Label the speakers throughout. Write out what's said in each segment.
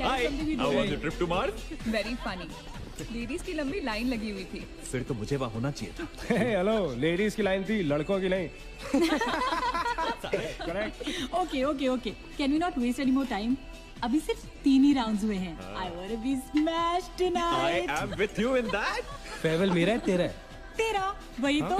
Speaker 1: tell us something we don't know.
Speaker 2: Trip to Mars?
Speaker 3: Very funny. Ladies की लंबी line लगी हुई थी।
Speaker 2: फिर तो मुझे वहाँ होना चाहिए था।
Speaker 4: हेलो, लेडीज की लाइन थी, लड़कों की नहीं।
Speaker 1: Okay. Can we not waste any more time? अभी सिर्फ 3 ही राउंड्स हुए हैं। I wanna be smashed tonight.
Speaker 2: I am with you in that.
Speaker 4: फेवल मेरा है तेरा है?
Speaker 1: तेरा वही तो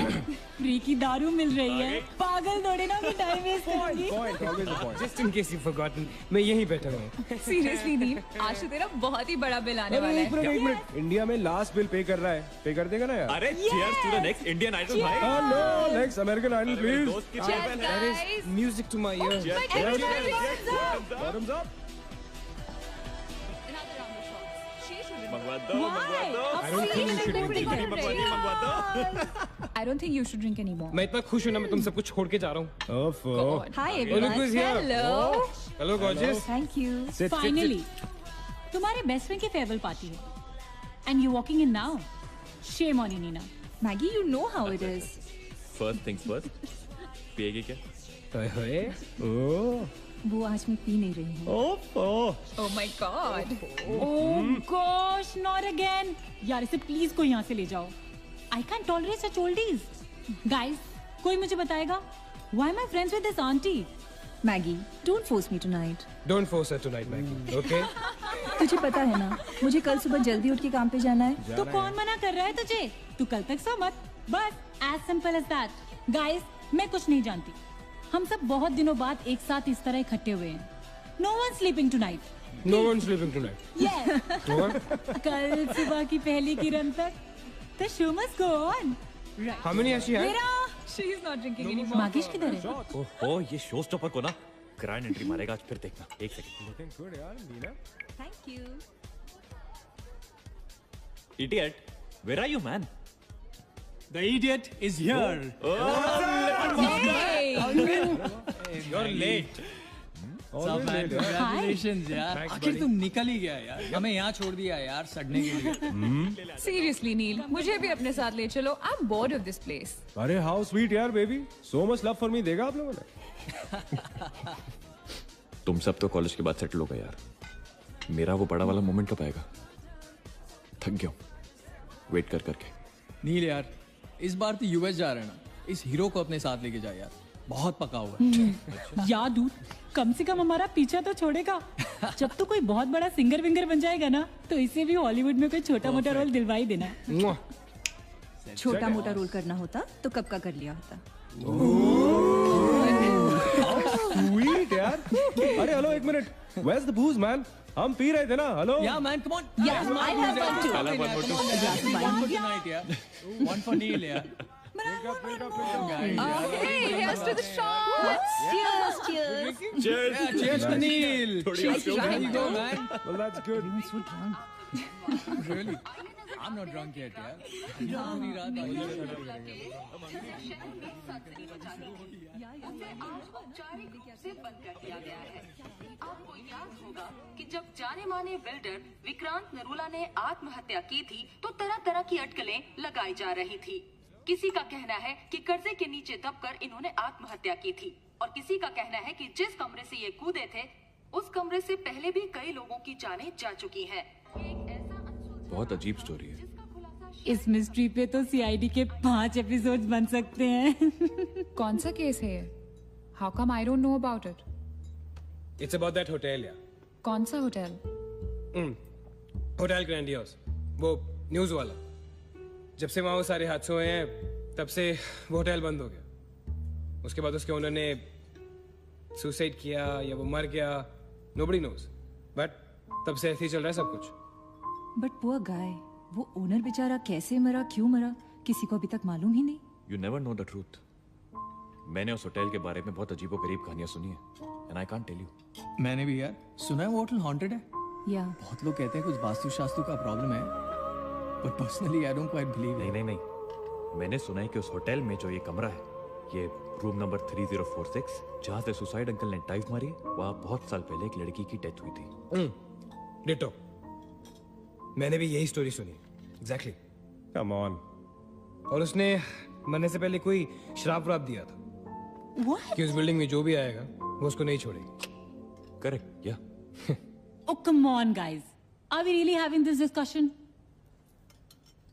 Speaker 1: फ्री की दारू मिल रही है। पागल थोड़े ना मैं टाइम वेस्ट करूंगी।
Speaker 4: Point, always a point. Just in case you've forgotten, मैं यहीं बैठा हूँ।
Speaker 3: सीरियसली नील, आज तो तेरा बहुत ही बड़ा बिल आने वाला है।
Speaker 4: एक मिनट, इंडिया में लास्ट बिल पे कर रहा है, पे कर देगा ना यार?
Speaker 2: अरे cheers to the next Indian Idol भाई।
Speaker 4: No, next American Idol please.
Speaker 2: दोस्त की
Speaker 3: Cheers, guys.
Speaker 4: Music to my ears. Bottoms up.
Speaker 2: मंगवा दो।
Speaker 4: I don't think you should drink anymore.
Speaker 3: I don't think you should drink anymore.
Speaker 4: मैं इतना खुश हूँ ना, मैं तुम सब कुछ छोड़ के जा रहा हूँ।
Speaker 3: God. Hi
Speaker 4: Look
Speaker 3: everyone.
Speaker 4: who's here.
Speaker 3: Hello.
Speaker 4: Hello gorgeous.
Speaker 3: Thank you.
Speaker 1: Finally, तुम्हारे बेस्ट फ्रेंड की फेयरवेल पार्टी है, and you walking in now. Shame on you, Nina.
Speaker 3: Maggie, you know how it is.
Speaker 2: First things first. पिएगी क्या?
Speaker 4: ओए ओह
Speaker 3: वो आज मैं P नहीं रही हूँ। Oh my God.
Speaker 1: Oh gosh, not again. यार इसे प्लीज कोई यहाँ से ले जाओ। I can't tolerate such oldies. Guys, कोई मुझे बताएगा? Why am I friends with this auntie?
Speaker 3: Maggie, don't force me tonight.
Speaker 4: Don't force her tonight, Maggie. Okay?
Speaker 3: तुझे पता है ना, मुझे कल सुबह जल्दी उठ के काम पे जाना है।
Speaker 1: तो कौन मना कर रहा है तुझे? तू कल तक सो मत। बस as simple as that. Guys, मैं कुछ नहीं जानती। हम सब बहुत दिनों बाद एक साथ इस तरह इकट्ठे हुए हैं। No one sleeping tonight.
Speaker 4: No one's sleeping tonight.
Speaker 1: Yes.
Speaker 4: What?
Speaker 1: कल सुबह की पहली किरण तक the show must go on. Right.
Speaker 4: How many has she had?
Speaker 1: मेरा
Speaker 3: She is not drinking anymore.
Speaker 1: मागिश किधर है?
Speaker 2: ओहो, ये शो स्टॉपर को ना ग्रैंड एंट्री मारेगा आज, फिर देखना। एक सेकंड।
Speaker 4: Looking good यार, Neena.
Speaker 3: Thank you.
Speaker 2: Idiot, where are you, man?
Speaker 5: The idiot is here.
Speaker 3: Hey.
Speaker 2: You're late.
Speaker 5: सब man, congratulations यार।
Speaker 4: Thanks,
Speaker 5: आखिर
Speaker 4: buddy.
Speaker 5: तुम निकल ही गया यार। हमें यहाँ छोड़ दिया यार सड़ने के लिए।
Speaker 3: Seriously, नील, मुझे भी अपने साथ ले चलो। I'm bored of this place.
Speaker 4: अरे how sweet यार baby, so much love for me देगा आप लोगों ने?
Speaker 2: तुम सब तो कॉलेज के बाद सेटल हो गए यार। मेरा वो बड़ा वाला मोमेंट कब आएगा? थक गया हूँ वेट कर करके।
Speaker 5: नील यार, इस बार तो यूएस जा रहे हैं ना, इस हीरो को अपने साथ लेके जा यार। बहुत पका हुआ है।
Speaker 1: यार दूर कम से कम हमारा पीछा तो छोड़ेगा। जब तो कोई बहुत बड़ा सिंगर विंगर बन जाएगा ना, तो इसे भी हॉलीवुड में कोई छोटा मोटा रोल दिलवा ही देना।
Speaker 4: Mwah.
Speaker 3: छोटा मोटा रोल करना होता तो कब का कर लिया होता।
Speaker 4: Sweet यार। अरे हेलो एक minute, where's the booze man? हम पी रहे थे ना, hello?
Speaker 5: Yeah man, come on.
Speaker 3: Yeah, I have one too.
Speaker 5: One for tonight यार. One for Neil यार.
Speaker 3: Hey, here's to the shots. Cheers, cheers.
Speaker 2: Cheers.
Speaker 5: Yeah, cheers to Neil.
Speaker 3: She's
Speaker 5: There
Speaker 3: right.
Speaker 5: you go man.
Speaker 4: Well that's good.
Speaker 5: Really? I'm not drunk yet यार। पूरी रात
Speaker 6: से बंद कर दिया गया है। आपको याद होगा कि जब जाने माने बिल्डर विक्रांत नरूला ने आत्महत्या की थी, तो तरह तरह की अटकलें लगाई जा रही थी। किसी का कहना है कि कर्जे के नीचे दबकर इन्होंने आत्महत्या की थी, और किसी का कहना है कि जिस कमरे से ये कूदे थे, उस कमरे से पहले भी कई लोगों की जानें जा चुकी हैं। एक ऐसा
Speaker 2: बहुत अजीब स्टोरी है।
Speaker 6: जिसका खुलासा
Speaker 1: इस मिस्ट्री पे तो सीआईडी के 5 एपिसोड्स बन सकते हैं।
Speaker 3: कौन सा केस है ये? How come I don't know about it?
Speaker 4: It's about that hotel यार।
Speaker 3: कौन सा होटल?
Speaker 4: होटल ग्रैंडियोस, वो न्यूज वाला। जब से वहाँ वो सारे हादसे हुए हैं, तब से वो होटल बंद हो गया। उसके बाद उसके ओनर ने सुसाइड किया या वो मर गया, nobody knows. But तब से ऐसे ही चल रहा है सब कुछ।
Speaker 3: But poor guy, वो ओनर बेचारा कैसे मरा, क्यों मरा, किसी को अभी तक मालूम ही नहीं।
Speaker 2: You never know the truth. मैंने उस होटल के बारे में बहुत अजीबोगरीब कहानियां सुनी है, and I can't tell you.
Speaker 5: मैंने भी यार सुना है वो होटल हॉन्टेड है।
Speaker 3: या
Speaker 5: बहुत लोग कहते हैं कुछ वास्तु का प्रॉब्लम है, but personally I don't quite believe.
Speaker 2: नहीं, मैंने सुना है कि उस होटल में जो ये कमरा है, ये रूम नंबर 3046, जहाँ से सुसाइड अंकल ने डाइव मारी, वहाँ बहुत साल पहले एक लड़की की डेथ हुई थी।
Speaker 4: डिटो, मैंने भी यही स्टोरी सुनी। एग्जैक्टली। Come on. और उसने मरने से पहले कोई श्राप व्राप दिया था
Speaker 1: What?
Speaker 4: कि उस बिल्डिंग में जो भी आएगा वो उसको नहीं छोड़ेगी।
Speaker 2: करेक्ट, या
Speaker 1: Oh, come on, guys. Are we really having this discussion?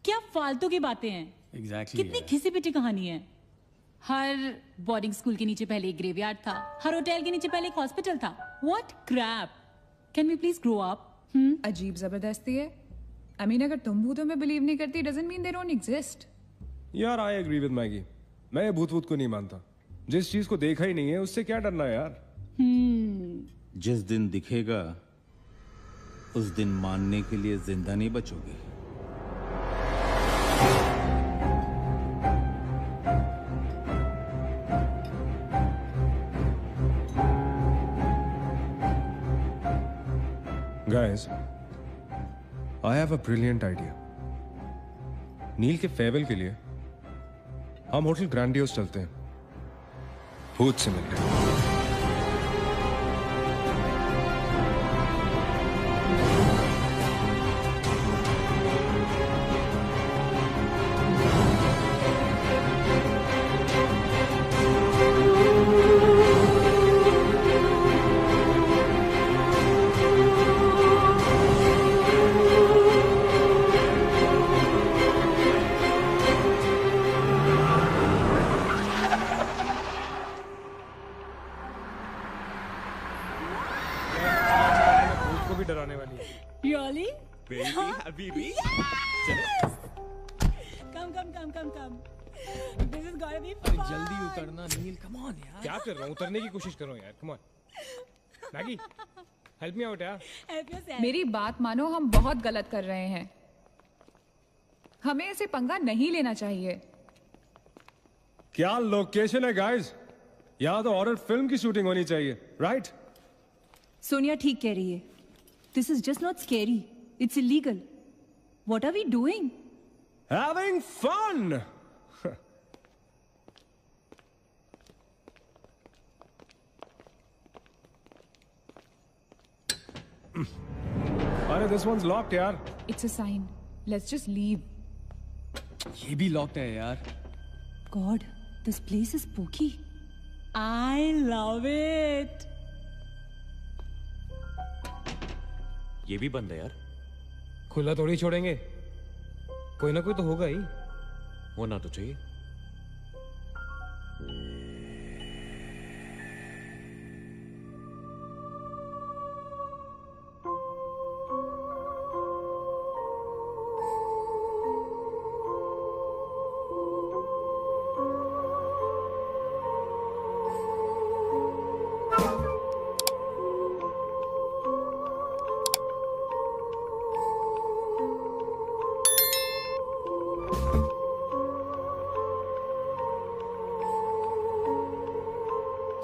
Speaker 1: क्या फालतू की बातें हैं?
Speaker 5: एग्जैक्टली
Speaker 1: कितनी घिसी पिटी कहानी है. हर बोर्डिंग स्कूल के नीचे पहले एक ग्रेवयार्ड था, हर होटल के नीचे पहले एक हॉस्पिटल था. What crap? Can we please grow up?
Speaker 3: अजीब जबरदस्ती है. I mean, अगर तुम भूतों में बिलीव नहीं करती doesn't mean they don't exist.
Speaker 4: यार आई एग्री विद मैगी. मैं ये भूत को नहीं मानता. जिस चीज को देखा ही नहीं है उससे क्या डरना है यार.
Speaker 7: जिस दिन दिखेगा उस दिन मानने के लिए जिंदा नहीं बचोगे.
Speaker 4: Guys, I have a brilliant idea. नील के फेयरवेल के लिए हम होटल ग्रैंडियोस चलते हैं. भूत से मिलने. डराने वाली है.
Speaker 1: Really?
Speaker 2: Baby, Habibi.
Speaker 1: Yes! Come. This is gonna be fun.
Speaker 5: जल्दी उतरना नील. कम ऑन यार.
Speaker 4: क्या कर रहा हूँ? उतरने की कोशिश कर रहा हूँ यार. Come on. Maggi, help me out यार.
Speaker 1: Help yourself.
Speaker 3: मेरी बात मानो, हम बहुत गलत कर रहे हैं. हमें ऐसे पंगा नहीं लेना चाहिए.
Speaker 4: क्या लोकेशन है गाइस? यहाँ तो हॉरर फिल्म की शूटिंग होनी चाहिए, राइट?
Speaker 3: सोनिया ठीक कह रही है. This is just not scary. It's illegal. What are we doing?
Speaker 4: Having fun. अरे this one's locked यार.
Speaker 3: It's a sign. Let's just leave.
Speaker 5: ये भी लॉक्ड है यार.
Speaker 3: God, this place is spooky.
Speaker 1: I love it.
Speaker 2: ये भी बंद है यार.
Speaker 4: खुला थोड़ी छोड़ेंगे. कोई ना कोई तो होगा ही.
Speaker 2: होना तो चाहिए.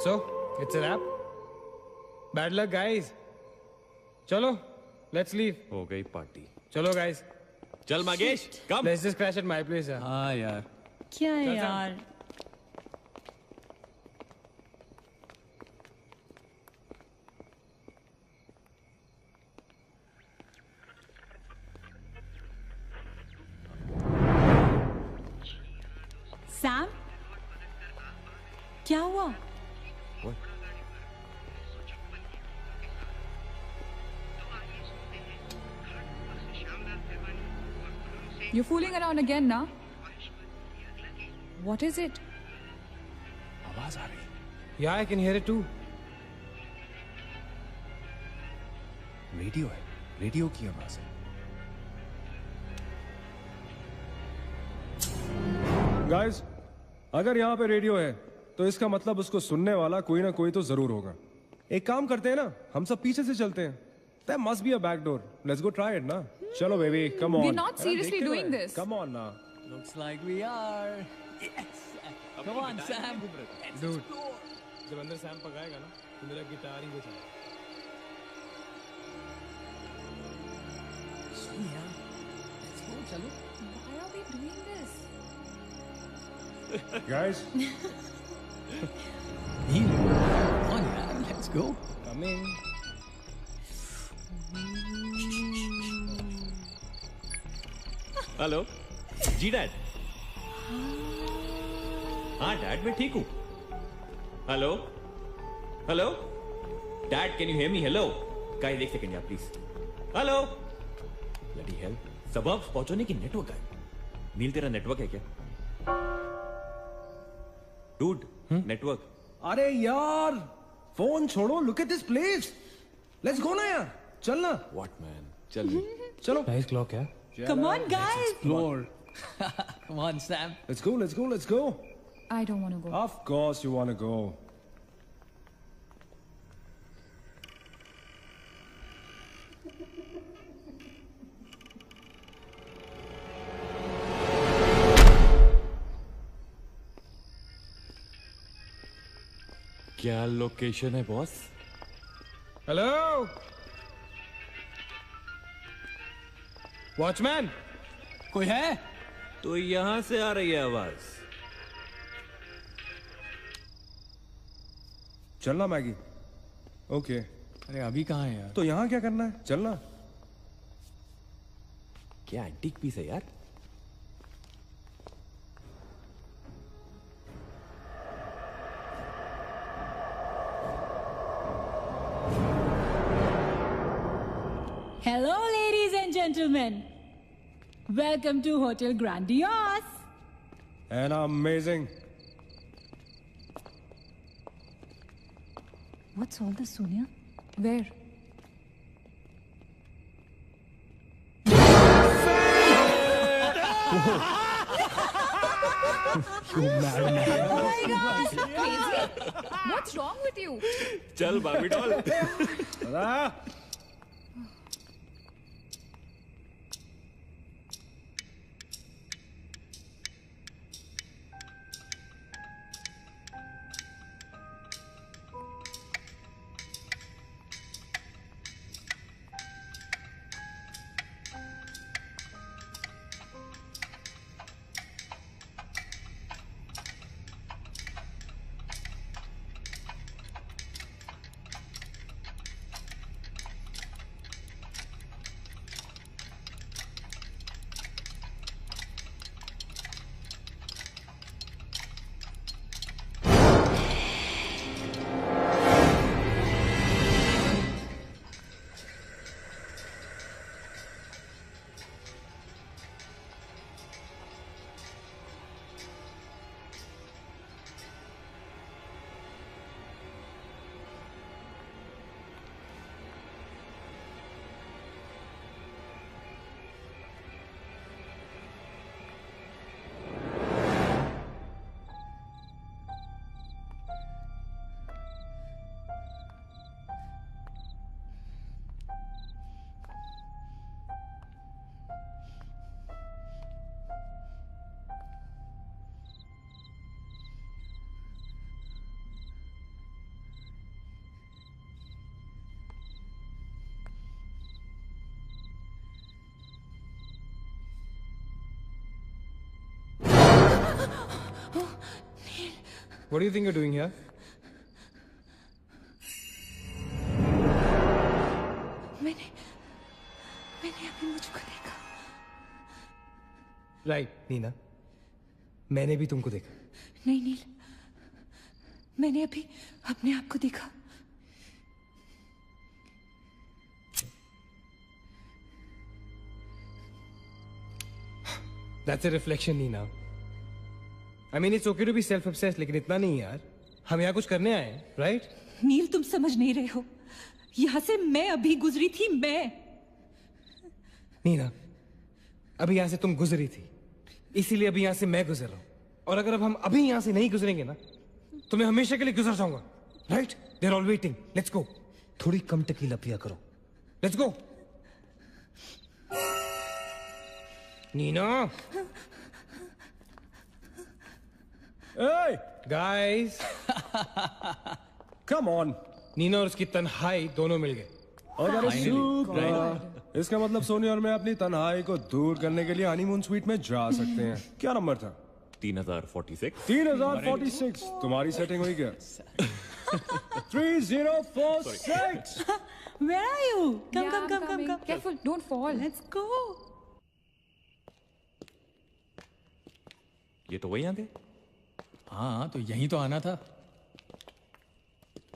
Speaker 4: So, it's a wrap. Bad luck, guys. चलो, let's leave.
Speaker 2: हो गई पार्टी.
Speaker 4: चलो, guys.
Speaker 2: चल मगेश, कम.
Speaker 4: Let's just crash at my place. यार.
Speaker 5: हाँ यार.
Speaker 1: क्या है
Speaker 4: चल,
Speaker 1: यार? सैम, क्या हुआ?
Speaker 3: You're fooling around again now? What is it?
Speaker 4: आवाज आ रही. Yeah, I can hear it too. Radio है. रेडियो की आवाज है. Guys, अगर यहाँ पे रेडियो है तो इसका मतलब उसको सुनने वाला कोई ना कोई तो जरूर होगा. एक काम करते हैं ना, हम सब पीछे से चलते हैं. There must be a back door. Let's go try it ना. चलो baby, come on.
Speaker 3: We're not seriously doing this.
Speaker 4: Come on ना.
Speaker 5: Looks like we are. Yes. Come on, Sam.
Speaker 4: Dude, जब अंदर सैम पकाएगा ना, तो मेरा गिटार ही बजाएगा.
Speaker 5: Sonia, let's go. चलो.
Speaker 3: Why are we doing this?
Speaker 4: Guys,
Speaker 5: Neil, come on, यार. Let's go.
Speaker 4: come in.
Speaker 2: Hello जी डैड. हाँ डैड मैं ठीक हूँ. Hello hello dad can you hear me. Hello guys एक सेकंड यार प्लीज। हेलो ब्लडी हेल, सबब पहुंचने की नेटवर्क है। नील तेरा नेटवर्क है क्या? Dude network.
Speaker 8: अरे यार फोन छोड़ो, look at this place, let's go ना यार, चल ना।
Speaker 2: व्हाट मैन, चल
Speaker 8: चलो।
Speaker 4: नाइस क्लॉक है।
Speaker 1: Come on, guys.
Speaker 8: Explore.
Speaker 5: Come on, Sam.
Speaker 8: Let's go, let's go, let's go.
Speaker 3: I don't want to go.
Speaker 8: Of course you want to go.
Speaker 2: क्या location है boss?
Speaker 4: Hello watchman.
Speaker 5: कोई है?
Speaker 2: तो यहां से आ रही है आवाज।
Speaker 8: चलना मैगी। ओके
Speaker 5: अरे अभी कहाँ है यार?
Speaker 8: तो यहाँ क्या करना है, चलना।
Speaker 2: क्या एंटीक पीस है यार।
Speaker 1: Hello, ladies and gentlemen. Welcome to Hotel Grandiose.
Speaker 8: And amazing.
Speaker 3: What's all this, Sonia? Where? Oh my gosh! Crazy! What's wrong with you?
Speaker 2: चल बाबी doll.
Speaker 4: What do you think you're doing here?
Speaker 3: मैंने अभी मुझको देखा।
Speaker 4: Right Neena, मैंने भी तुमको देखा।
Speaker 3: नहीं नील, मैंने अभी अपने आप को देखा।
Speaker 4: That's a reflection, Neena. I mean, it's okay to be self-obsessed, लेकिन इतना नहीं यार। हम यहाँ कुछ करने आए हैं, right?
Speaker 3: नील तुम समझ नहीं रहे हो, यहाँ से मैं अभी गुजरी थी। मैं
Speaker 4: नीना, अभी यहाँ से तुम गुजरी थी, इसीलिए अभी यहाँ से मैं गुजर रहा हूँ। और अगर अब हम अभी यहाँ से नहीं गुजरेंगे ना, तो मैं हमेशा के लिए गुजर जाऊंगा। Right? They're all waiting. Let's go. थोड़ी कम टकीला पिया करो। Let's go. Neena.
Speaker 8: Hey,
Speaker 4: Guys.
Speaker 8: come on.
Speaker 4: Neena और उसकी तन्हाई दोनों मिल गए।
Speaker 8: अरे सुपर। इसका मतलब सोनी और मैं अपनी तन्हाई को दूर करने के लिए हनीमून स्वीट में जा सकते हैं। क्या नंबर था?
Speaker 2: 3046।
Speaker 8: 3046। तुम्हारी सेटिंग हुई क्या? 3046।
Speaker 1: Where are you? Come.
Speaker 3: Careful, don't fall.
Speaker 1: Let's go.
Speaker 2: ये तो वही आते।
Speaker 5: हाँ तो यहीं तो आना था।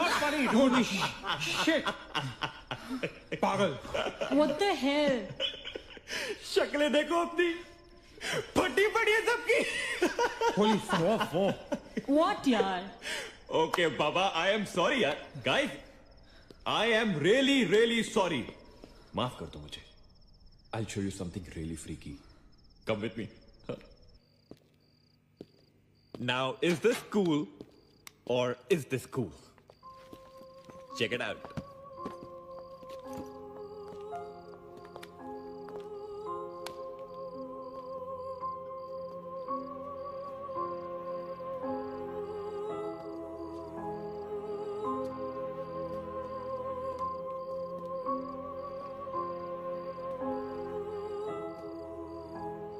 Speaker 8: not funny, dude. Shit. पागल.
Speaker 1: What the hell?
Speaker 2: शक्लें देखो अपनी, फटी पड़ी है सबकी.
Speaker 8: Holy fuck.
Speaker 1: What यार?
Speaker 2: Okay, Baba, I am sorry, यार. Guys, I am really sorry. माफ कर दो मुझे. I'll show you something really freaky. Come with me. Now, is this cool or is this cool? Check it out.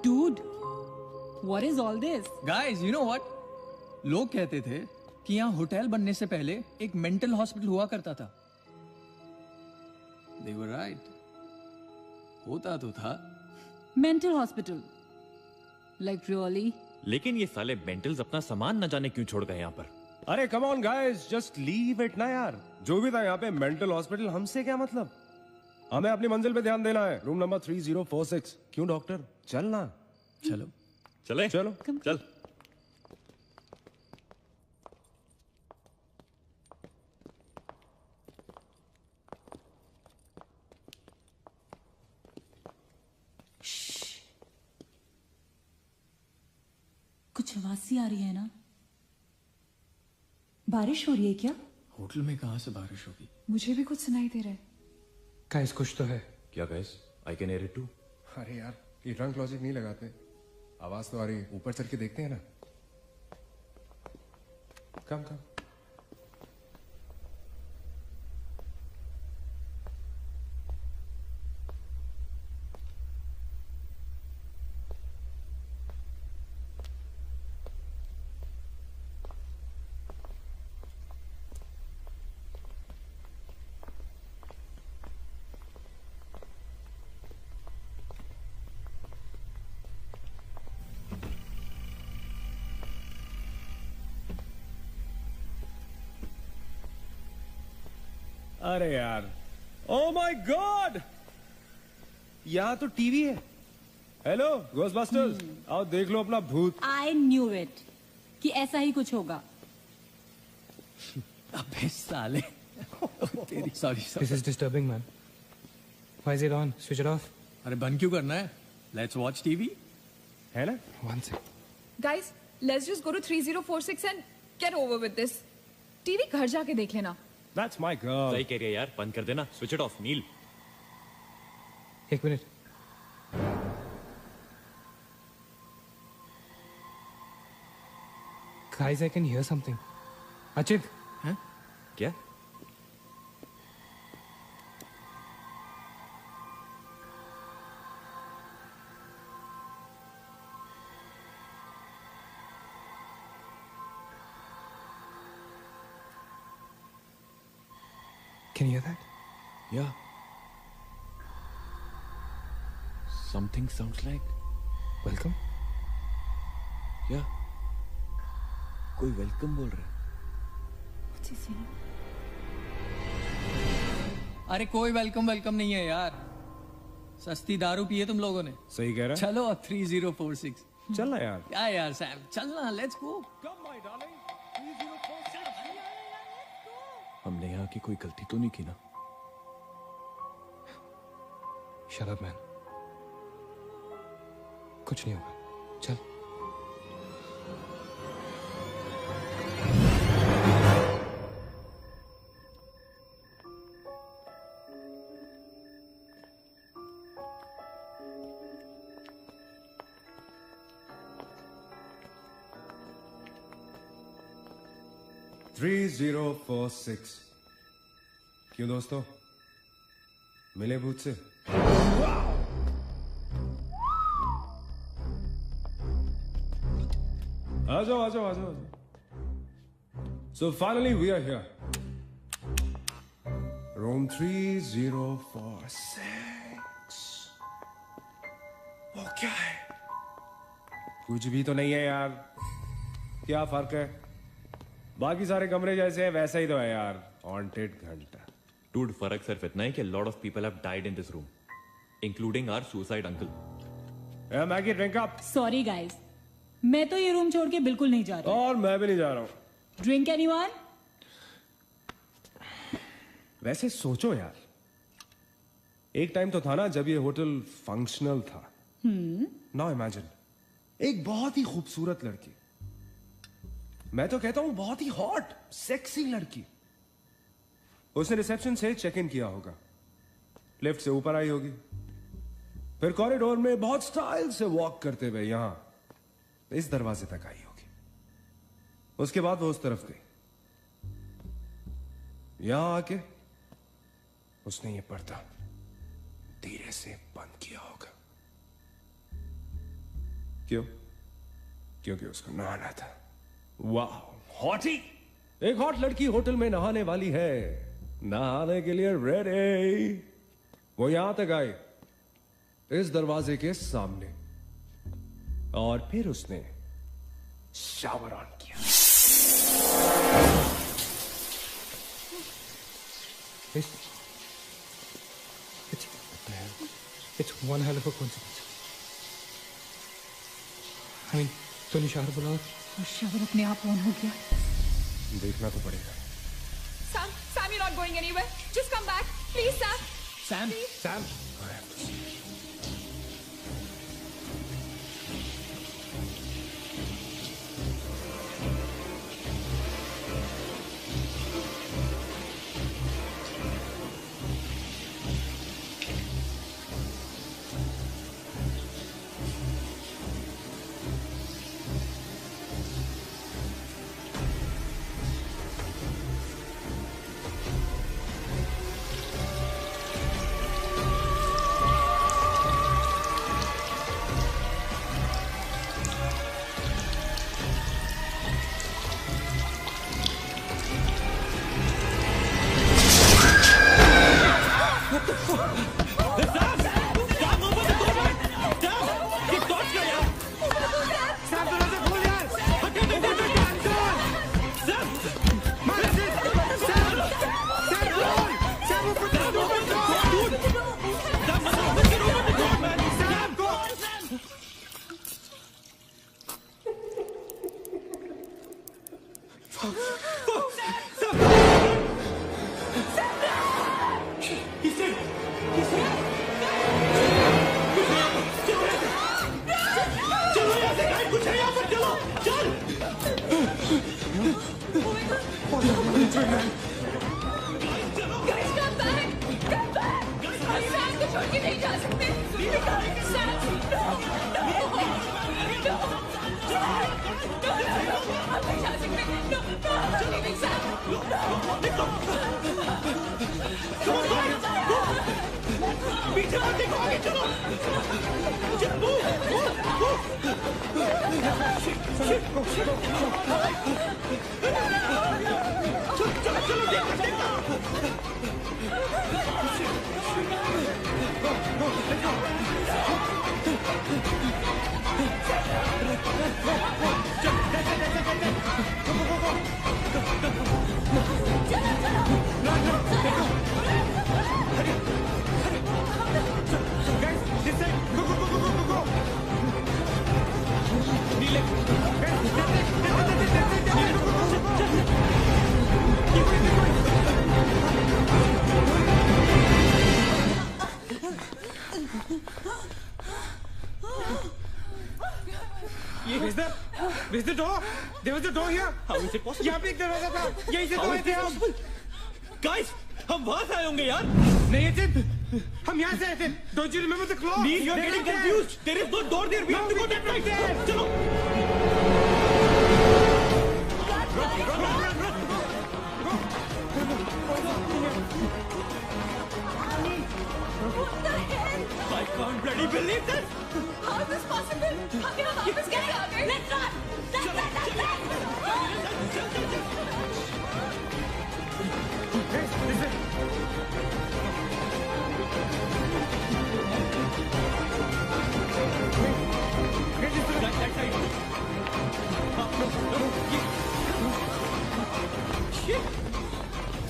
Speaker 1: Dude, what is all this?
Speaker 5: Guys you know what, लोग कहते थे कि यहाँ hotel बनने से पहले एक मेंटल हॉस्पिटल हुआ करता था. They were right. होता तो था.
Speaker 1: Mental hospital. Like really?
Speaker 2: लेकिन ये साले मेंटल्स अपना सामान न जाने क्यों छोड़ गए यहाँ पर.
Speaker 8: अरे come on guys, just leave it ना यार. जो भी था यहाँ पे मेंटल हॉस्पिटल, हमसे क्या मतलब? हमें अपनी मंजिल पे ध्यान देना है. Room number 3046. क्यों डॉक्टर? चल ना.
Speaker 5: चलो
Speaker 2: चले
Speaker 8: चलो.
Speaker 2: चल.
Speaker 1: कुछ आवाज सी आ रही है ना?
Speaker 3: बारिश हो रही है क्या?
Speaker 5: होटल में कहाँ से बारिश होगी?
Speaker 9: मुझे भी कुछ सुनाई दे रहा है.
Speaker 4: गाइस कुछ तो है.
Speaker 2: क्या guys? I can hear it too.
Speaker 8: अरे यार, ये ड्रंक लॉजिक नहीं लगाते. आवाज तो आ रही है. ऊपर चढ़ के देखते हैं ना. कम. अरे यार, ओ माय गॉड, यहाँ तो टीवी है. हेलो घोस्टबस्टर्स, आओ देख लो अपना भूत.
Speaker 1: I knew it कि ऐसा ही कुछ होगा.
Speaker 5: अबे साले. तेरी sorry.
Speaker 4: This is disturbing, man. Why is it on? Switch it off.
Speaker 5: अरे बंद क्यों करना है? Let's watch TV.
Speaker 8: है ना?
Speaker 4: One sec.
Speaker 9: Guys, let's just go to 3046 and get over with this. TV घर जाके देख लेना.
Speaker 8: That's my girl.
Speaker 2: सही कह रही है यार. बंद कर देना. Switch it off, नील.
Speaker 4: एक minute. Guys, I can hear something. Achit.
Speaker 2: हैं? क्या?
Speaker 4: Can you hear that?
Speaker 2: Yeah. Something sounds like.
Speaker 4: Welcome.
Speaker 2: Yeah. कोई वेलकम बोल रहा है.
Speaker 5: अरे कोई वेलकम नहीं है यार. सस्ती दारू पिए तुम लोगों ने.
Speaker 8: सही कह रहा है.
Speaker 5: चलो अब 3046.
Speaker 8: चल ना यार.
Speaker 5: क्या यार सैम, चलना. Let's go.
Speaker 8: Come my darling. 3046.
Speaker 2: हमने यहाँ की कोई गलती तो नहीं की ना?
Speaker 4: Shut up, man. कुछ नहीं होगा. चल.
Speaker 8: Three 3046. क्यों दोस्तों, मिले भूत से? आ जाओ. So finally we are here. Room 3046. वो क्या है? कुछ भी तो नहीं है यार. क्या फर्क है? बाकी सारे कमरे जैसे हैं वैसा ही तो है यार. हॉन्टेड घंटा।
Speaker 10: Dude, फर्क सिर्फ इतना है कि a lot of people have died in this room, including our suicide uncle.
Speaker 8: Hey, Maggie, drink up.
Speaker 1: Sorry guys, मैं तो ये रूम छोड़ के बिल्कुल नहीं जा रही।
Speaker 8: और मैं भी नहीं जा रहा हूँ।
Speaker 1: Drink anyone?
Speaker 8: वैसे सोचो यार, एक टाइम तो था ना जब ये होटल फंक्शनल था। नाउ इमेजिन, एक बहुत ही खूबसूरत लड़की, मैं तो कहता हूं बहुत ही हॉट सेक्सी लड़की, उसने रिसेप्शन से चेक इन किया होगा, लिफ्ट से ऊपर आई होगी, फिर कॉरिडोर में बहुत स्टाइल से वॉक करते हुए यहां इस दरवाजे तक आई होगी। उसके बाद वो उस तरफ गई, यहां आके उसने ये पर्दा धीरे से बंद किया होगा। क्यों? क्योंकि उसको नहाना था। वाह, हॉटी! एक हॉट लड़की होटल में नहाने वाली है, नहाने के लिए रेडी। वो यहां तक आई, इस दरवाजे के सामने, और फिर उसने शावर ऑन किया।
Speaker 4: It's one hell of a coincidence. I mean, तूने शावर बुलाया
Speaker 1: और शावर अपने आप ऑन हो गया।
Speaker 8: देखना तो पड़ेगा।
Speaker 9: Sam, you're not going anywhere. Just come back, please, Sam.
Speaker 5: Sam,
Speaker 9: Please.
Speaker 5: Sam.
Speaker 4: Is the door? There was a door here.
Speaker 10: How is it possible?
Speaker 4: यहाँ पे एक दरवाजा था, यहीं से तो आए थे हम।
Speaker 10: Guys, हम वहां से आए होंगे यार।
Speaker 4: नहीं अजित, हम यहाँ से आए थे। Don't you remember the claw?
Speaker 10: Neil, you're getting confused. There is no door there. We have to go that right there. चलो।
Speaker 9: What the hell?
Speaker 10: I can't bloody believe this.
Speaker 9: How is this possible? How can हम वापस कैसे आ गए? Let's run!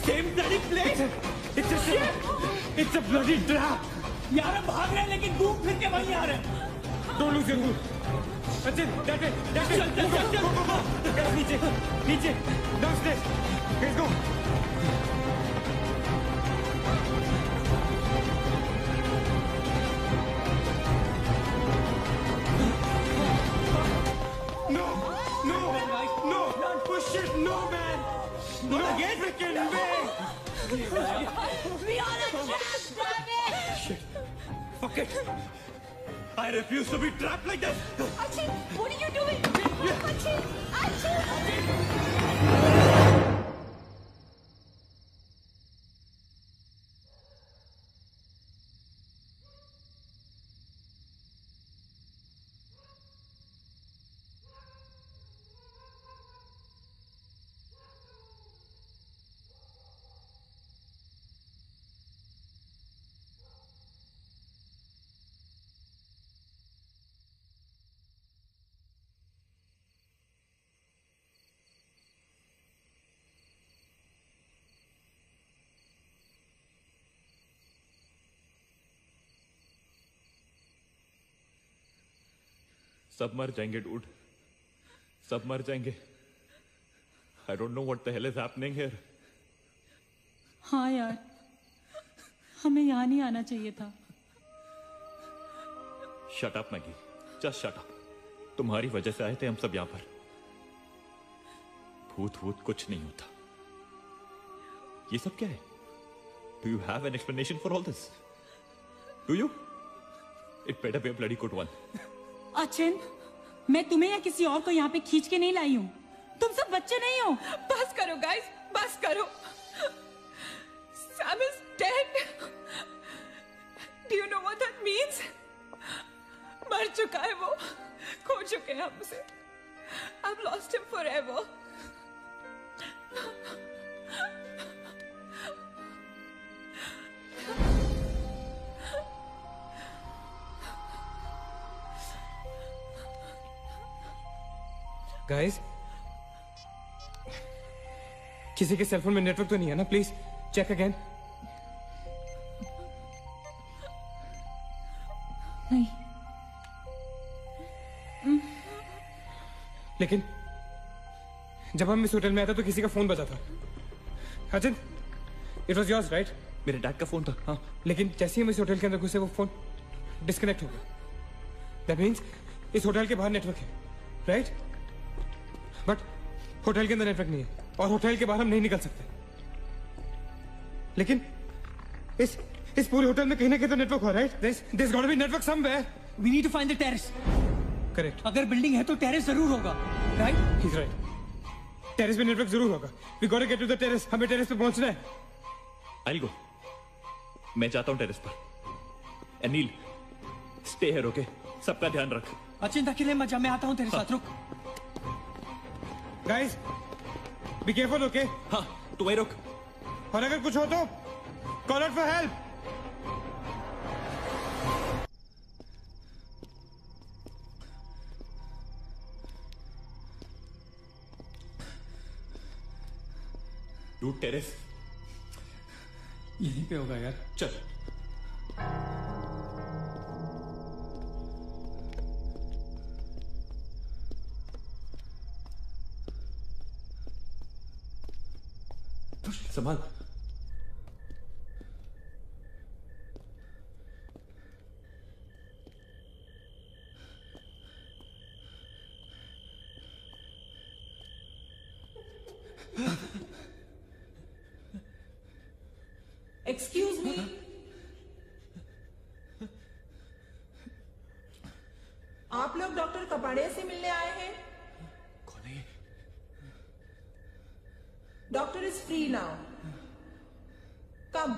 Speaker 10: Same
Speaker 11: bloody plane!
Speaker 4: It's a bloody trap!
Speaker 11: यार हम भाग रहे हैं लेकिन घूम फिर के वहीं आ रहे हैं।
Speaker 4: Don't lose your cool. Sachin, that way.
Speaker 11: चल।
Speaker 4: Guys, नीचे, downstairs. Let's go. No, push it, no, man. No, freaking way.
Speaker 11: We are a trap, damn it!
Speaker 4: Shit. Fuck it. I refuse to be trapped like this.
Speaker 11: Achin, what are you doing? Achin!
Speaker 10: सब मर जाएंगे dude, सब मर जाएंगे। I don't know what the hell is happening here.
Speaker 1: हाँ यार, हमें यहाँ नहीं आना चाहिए था।
Speaker 10: Shut up Maggi, just shut up. तुम्हारी वजह से आए थे हम सब यहाँ पर। भूत कुछ नहीं होता। ये सब क्या है? Do you have an explanation for all this? Do you? It better be a bloody good one.
Speaker 1: Achin, मैं तुम्हें या किसी और को यहाँ पे खींच के नहीं लाई हूँ। तुम सब बच्चे नहीं हो।
Speaker 9: बस करो गाइस, बस करो। Sam is dead. Do you know what that means? मर चुका है वो, खो चुके हैं हम उसे। I've lost him forever.
Speaker 4: Guys, किसी के सेलफोन में नेटवर्क तो नहीं है ना? Please check again.
Speaker 1: नहीं।
Speaker 4: लेकिन जब हम इस होटल में आए थे तो किसी का फोन बजा था। Achin, it was yours right?
Speaker 10: मेरे डैड का फोन था। हाँ,
Speaker 4: लेकिन जैसे ही हम इस होटल के अंदर घुसे वो फोन डिस्कनेक्ट हो गया। दैट मीन्स इस होटल के बाहर नेटवर्क है, राइट? बट होटल के अंदर नेटवर्क नहीं है और होटल के बाहर हम नहीं निकल सकते। लेकिन इस पूरे होटल में कहीं ना कहीं तो नेटवर्क हो, right? There's got to be network somewhere.
Speaker 11: We need to find the terrace.
Speaker 4: Correct.
Speaker 11: अगर बिल्डिंग है तो टेरेस जरूर होगा, राइट?
Speaker 4: He's right. टेरेस पे नेटवर्क जरूर होगा। We gotta get to the terrace. हमें टेरेस पे पहुंचना है।
Speaker 10: I'll go. मैं जाता हूँ टेरेस पर। Anil, stay here, okay? सबका ध्यान रख।
Speaker 11: अचिंता अकेले मत जा, मैं आता हूँ तेरे साथ, रुक।
Speaker 4: Guys, be careful, okay?
Speaker 10: हाँ, तू वहीं रुक।
Speaker 4: और अगर कुछ हो तो call out for help.
Speaker 10: Dude, terrace
Speaker 11: यहीं पे होगा यार।
Speaker 10: चल। संभाल।
Speaker 12: एक्सक्यूज मी, आप लोग डॉक्टर कपाड़िया से मिलने आए हैं?
Speaker 10: कौन है ये?
Speaker 12: डॉक्टर इज फ्री नाउ, कम।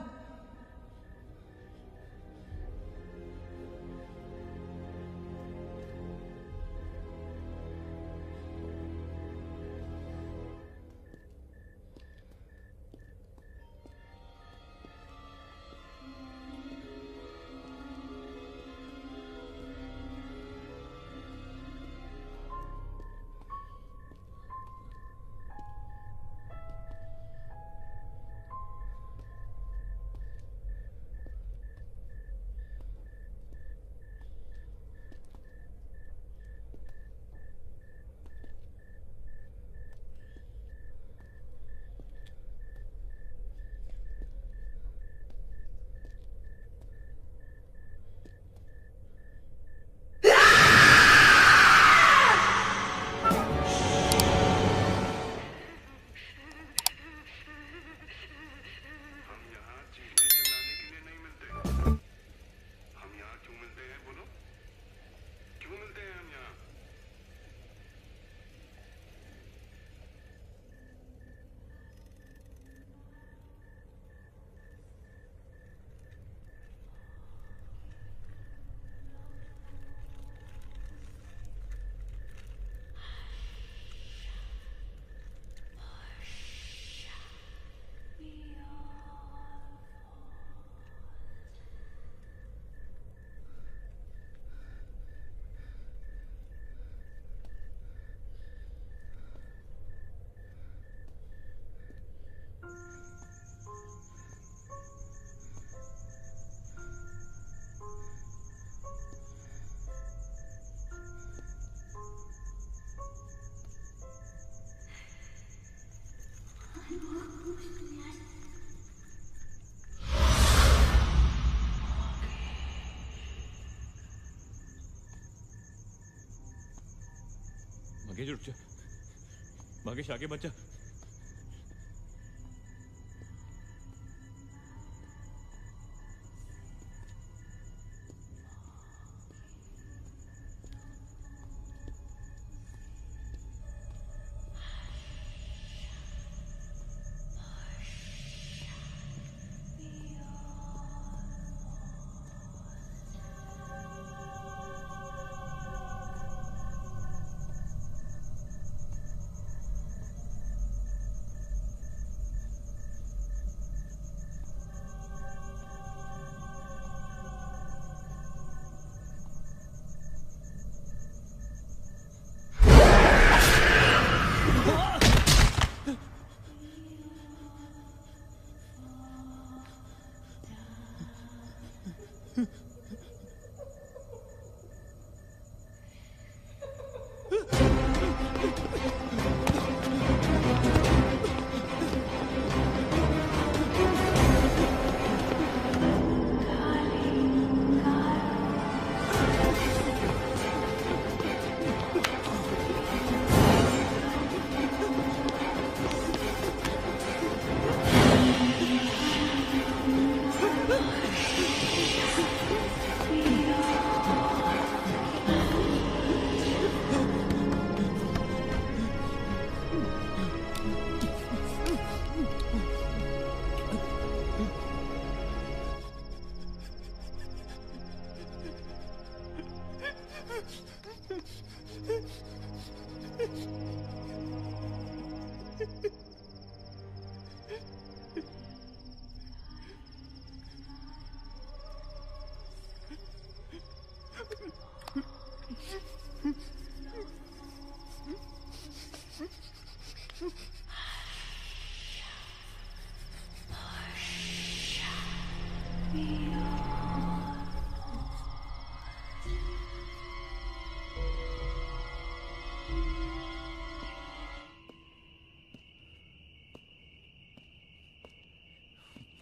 Speaker 10: मांगे रुक जा, मांगे आगे मत जा।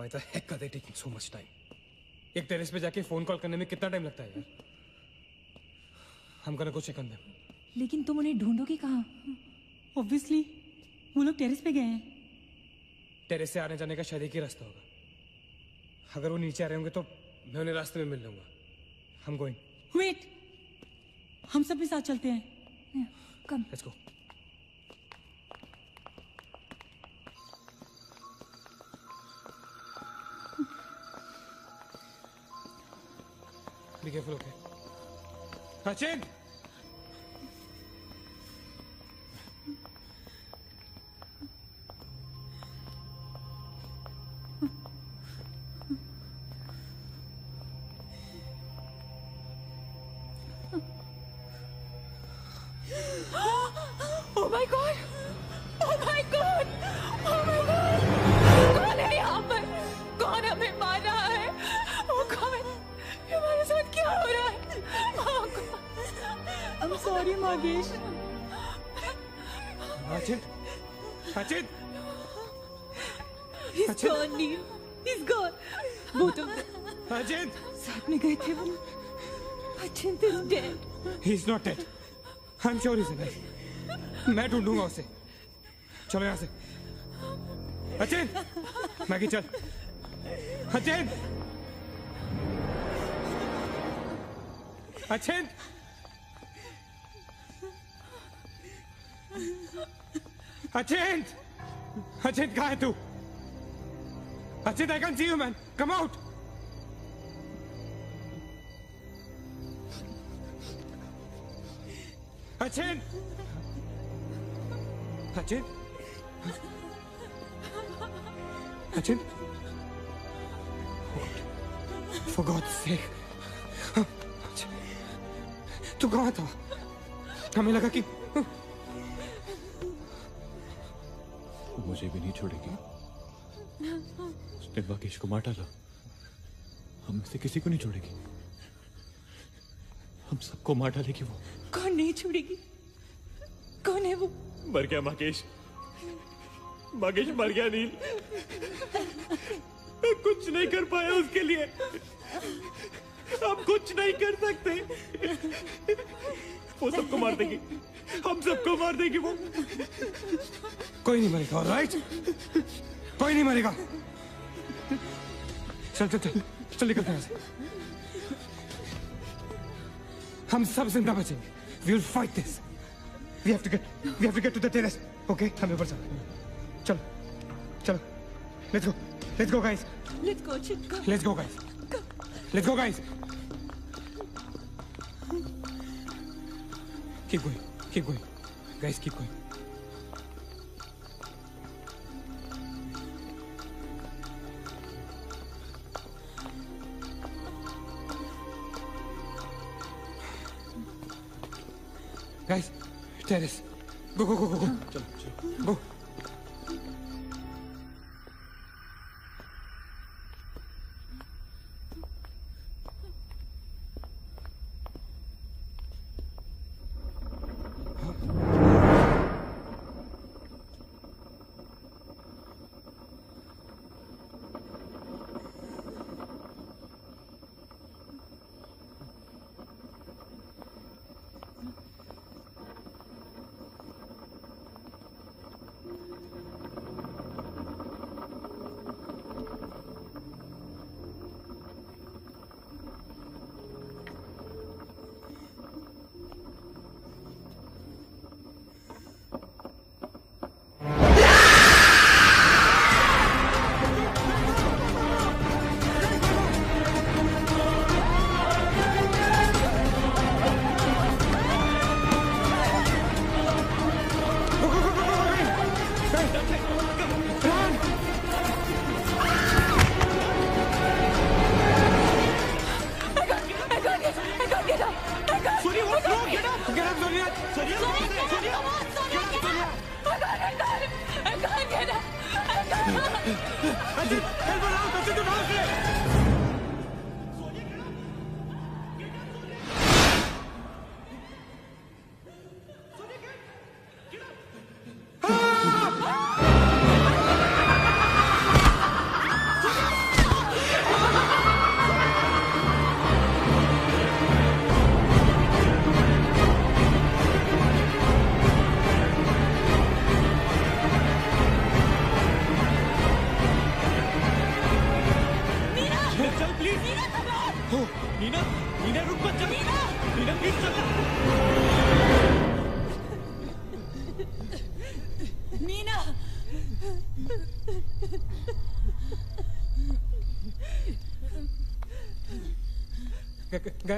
Speaker 4: Why the heck are they taking so much time? एक टेरेस पे जाके फोन कॉल करने में कितना टाइम लगता है यार? I'm gonna go check on them.
Speaker 3: लेकिन तुम उन्हें ढूंढोगे कहाँ?
Speaker 1: Obviously, वो लोग टेरेस पे गए हैं।
Speaker 4: टेरेस से आने जाने का शायद एक ही रास्ता होगा। अगर वो नीचे आ रहे होंगे तो मैं उन्हें रास्ते में मिल लूंगा। I'm going.
Speaker 1: Wait, हम सब भी साथ चलते हैं।
Speaker 3: Come.
Speaker 4: Let's go. Be careful, okay? Sachin!
Speaker 9: Oh my God! Oh my God! Oh my God! कौन है यहाँ पर? कौन हमें मार रहा है? Oh God! हमारे साथ क्या हो रहा है? Oh God!
Speaker 1: I'm sorry, Magesh.
Speaker 4: Sachin! Sachin!
Speaker 3: He's gone, Neil. He's gone. Both of them.
Speaker 4: Sachin!
Speaker 3: साथ में गए थे वो. Achint is dead.
Speaker 4: He's not dead. I'm sure he's alive. मैं ढूंढूंगा उसे. चलो यहाँ से. अचिन! मैगी चल. अचिन! अचिन! अचिन! अचिन कहाँ है तू? Achin, I can't see you, man. Come out. Achin! Achin! Achin! For God's sake! तू कहाँ था? हमें लगा कि
Speaker 10: मुझे भी नहीं छोड़ेगी। उसने माकेश को मार डाला। हम में से किसी को नहीं छोड़ेगी। हम सबको मार डालेगी वो।
Speaker 3: कौन नहीं छोड़ेगी? कौन है वो?
Speaker 10: मर गया माकेश। माकेश मर गया नील। कुछ नहीं कर पाया उसके लिए। हम कुछ नहीं कर सकते। वो सबको मार देगी। हम
Speaker 4: हम सबको मार देगी वो। कोई नहीं मरेगा, ऑलराइट? कोई नहीं मरेगा। चल चल चल चल निकलते हैं यहाँ से। हम सब जिंदा बचेंगे। We will fight this. We have to get to the terrace. Okay? हमें ऊपर चलो। चलो चलो। Let's go. Let's go guys.
Speaker 9: Let's go, Chitka.
Speaker 4: Let's go guys. Let's go guys. Keep going. Keep going. Guys, keep going. Guys, terrace. Go, go, go, go, go. चलो, चलो. Go.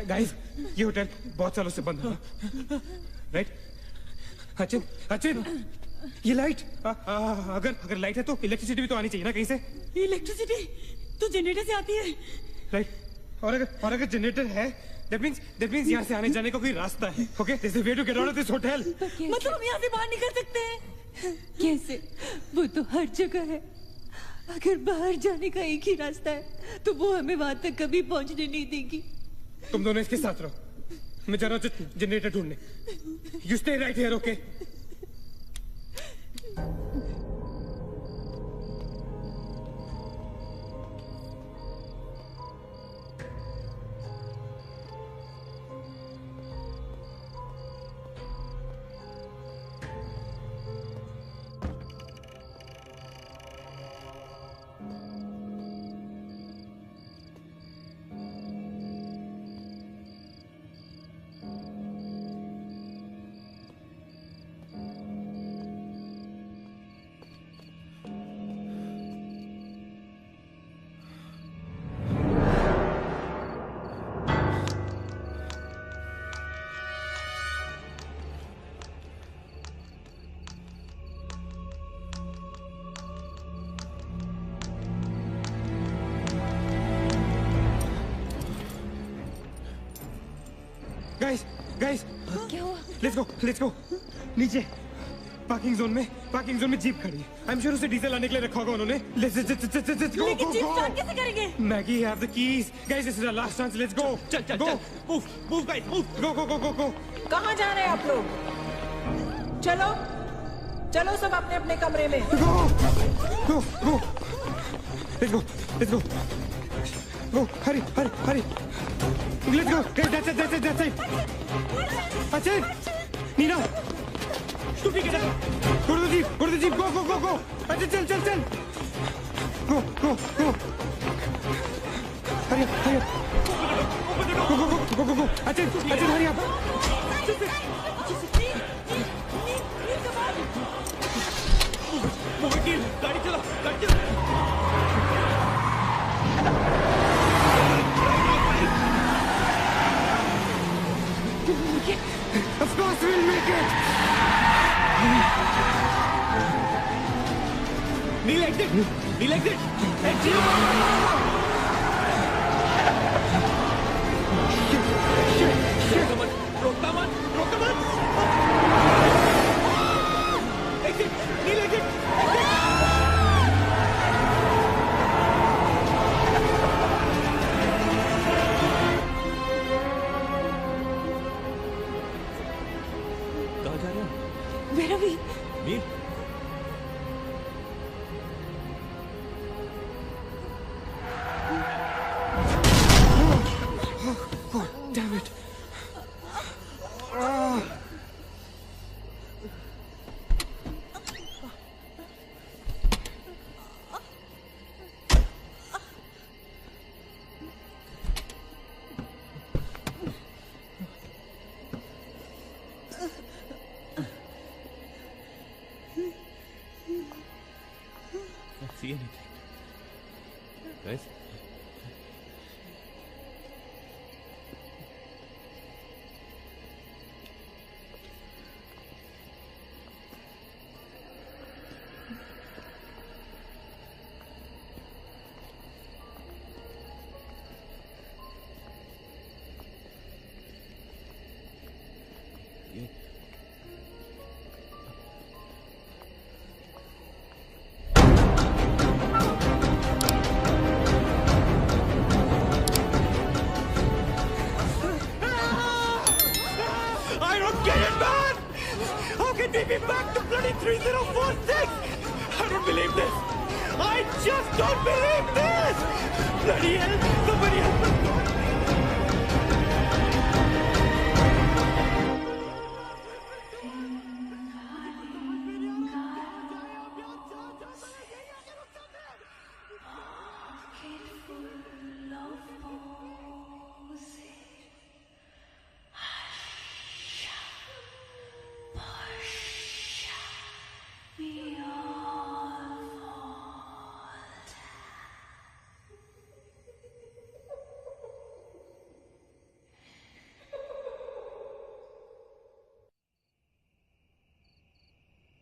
Speaker 4: Guys, ये hotel बहुत सालों से बंद है, right? Achin, Achin, ये light, अगर लाइट है तो इलेक्ट्रिसिटी भी तो आनी चाहिए ना कहीं से।
Speaker 1: इलेक्ट्रिसिटी तो जनरेटर से आती है,
Speaker 4: राइट? और अगर जनरेटर है, that means यहाँ से आने जाने का कोई रास्ता है। Okay, there's a way to get out of this hotel.
Speaker 1: मतलब हम यहाँ से बाहर निकल सकते हैं?
Speaker 9: कैसे? वो तो हर जगह है। अगर बाहर जाने का एक ही रास्ता है तो वो हमें वहां तक कभी पहुंचने नहीं देगी।
Speaker 4: तुम दोनों इसके साथ रहो, मैं जा रहा हूँ जनरेटर ढूंढने। You stay right here, okay? Guys,
Speaker 9: क्या हुआ?
Speaker 4: Let's go. नीचे पार्किंग जोन में जीप खड़ी है। आई एम श्योर उसे डीजल लाने के लिए रखा होगा उन्होंने। Let's go.
Speaker 1: लेकिन जीप स्टार्ट कैसे करेंगे?
Speaker 4: Maggie have the keys. Guys, this is our last chance. Let's go. चल मूव गाइस, मूव। गो।
Speaker 12: कहाँ जा रहे हैं आप लोग? चलो सब अपने अपने कमरे में।
Speaker 4: Go. Let's go. Go, hurry. Let's go. Guys, that's it. Achin! Nina! Guruji go go go go अच्छा चल चल चल गो गो गो हरी हरी गो गो गो गो गो अच्छा अच्छा हरी आप गाड़ी चला गाड़ी चला Of course we'll make it. Neil exit. Neil exit. Exit. Shit. रोकता मत. Exit. Neil exit.
Speaker 9: मेरा भी
Speaker 10: नील
Speaker 4: God damn it.
Speaker 10: See anything? Guys?
Speaker 11: Take me back to bloody 3046! I don't believe this! I just don't believe this! Bloody hell! Somebody help us!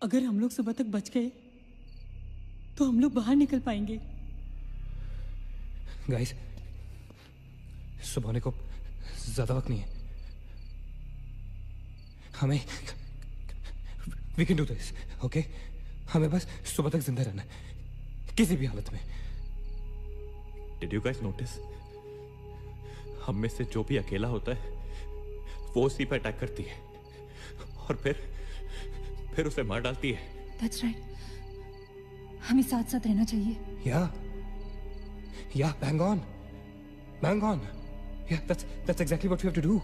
Speaker 1: अगर हम लोग सुबह तक बच गए तो हम लोग बाहर निकल पाएंगे।
Speaker 4: गाइस, सुबह होने को ज्यादा वक्त नहीं है। हमें we can do this, okay? हमें बस सुबह तक जिंदा रहना है, किसी भी हालत में।
Speaker 10: Did you guys notice? हम में से जो भी अकेला होता है वो उसी पर अटैक करती है और फिर उसे मार डालती है।
Speaker 3: That's right. हमें साथ साथ रहना चाहिए।
Speaker 4: Yeah, bang on. Yeah, that's exactly what we have to do.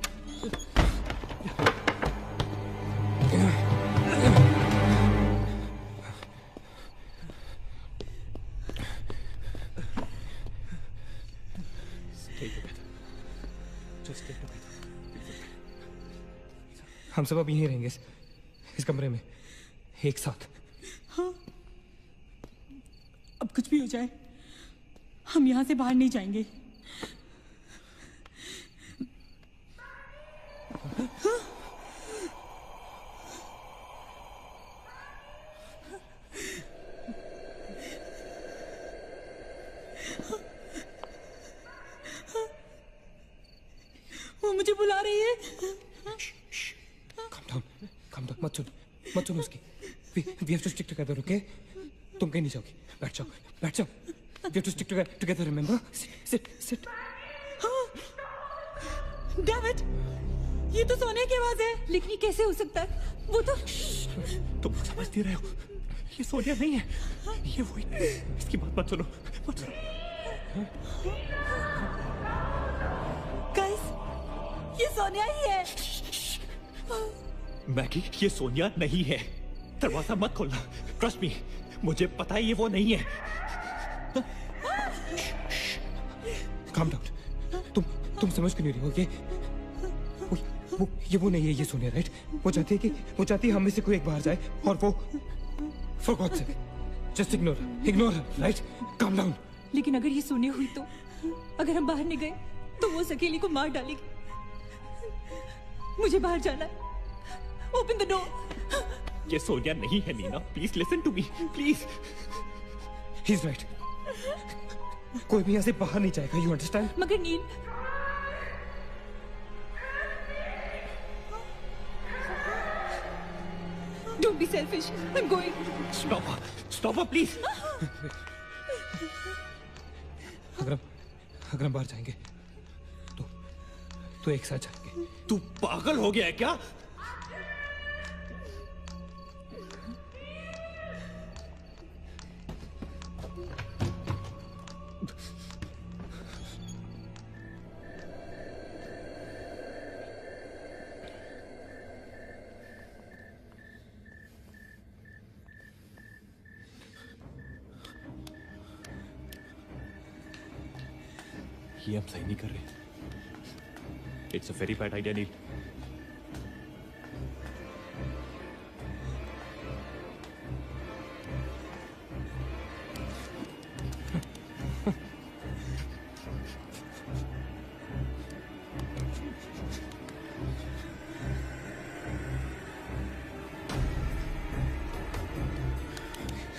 Speaker 10: Stay together. Just stay together.
Speaker 4: हम सब अब यहीं रहेंगे इस कमरे में एक साथ।
Speaker 1: हाँ, अब कुछ भी हो जाए हम यहाँ से बाहर नहीं जाएंगे। हाँ? वो मुझे बुला रही है।
Speaker 4: Calm down, मत सुन उसकी। We have to stick together, okay? तुम कहीं नहीं जाओगी, बैठ जाओ। We have to stick together, remember? Sit.
Speaker 1: Damn it! ये तो सोने की आवाज है।
Speaker 3: लेकिन ये कैसे हो सकता है? वो तो
Speaker 10: तुम समझती रहे हो, ये सोनिया नहीं है, ये वही। इसकी बात मत सुनो।
Speaker 1: Guys, ये सोनिया ही है।
Speaker 10: मैगी, ये सोनिया नहीं है। दरवाजा मत खोलना, ट्रस्ट मी, मुझे पता है ये वो नहीं है।
Speaker 4: काम डाउन, तुम समझ क्यों नहीं रही हो? ये वो नहीं है, ये सोनिया, राइट? वो चाहती है हम में से कोई एक बाहर जाए और वो for god's sake just ignore her, right? Calm down.
Speaker 3: लेकिन अगर ये सोनिया हुई तो, अगर हम बाहर नहीं गए तो वो सकेली को मार डालेगी। मुझे बाहर जाना है। Open the door.
Speaker 10: ये सोनिया नहीं है Neena, please listen to me, please.
Speaker 4: He is right, कोई भी यहाँ से बाहर नहीं जाएगा, यू अंडरस्टैंड?
Speaker 3: मगर नील, don't be selfish, I'm going.
Speaker 10: Stop her, please.
Speaker 4: अगर हम बाहर जाएंगे तो एक साथ जाएंगे।
Speaker 10: तू पागल हो गया है क्या? ये हम सही नहीं कर रहे। It's a very bad idea Neel.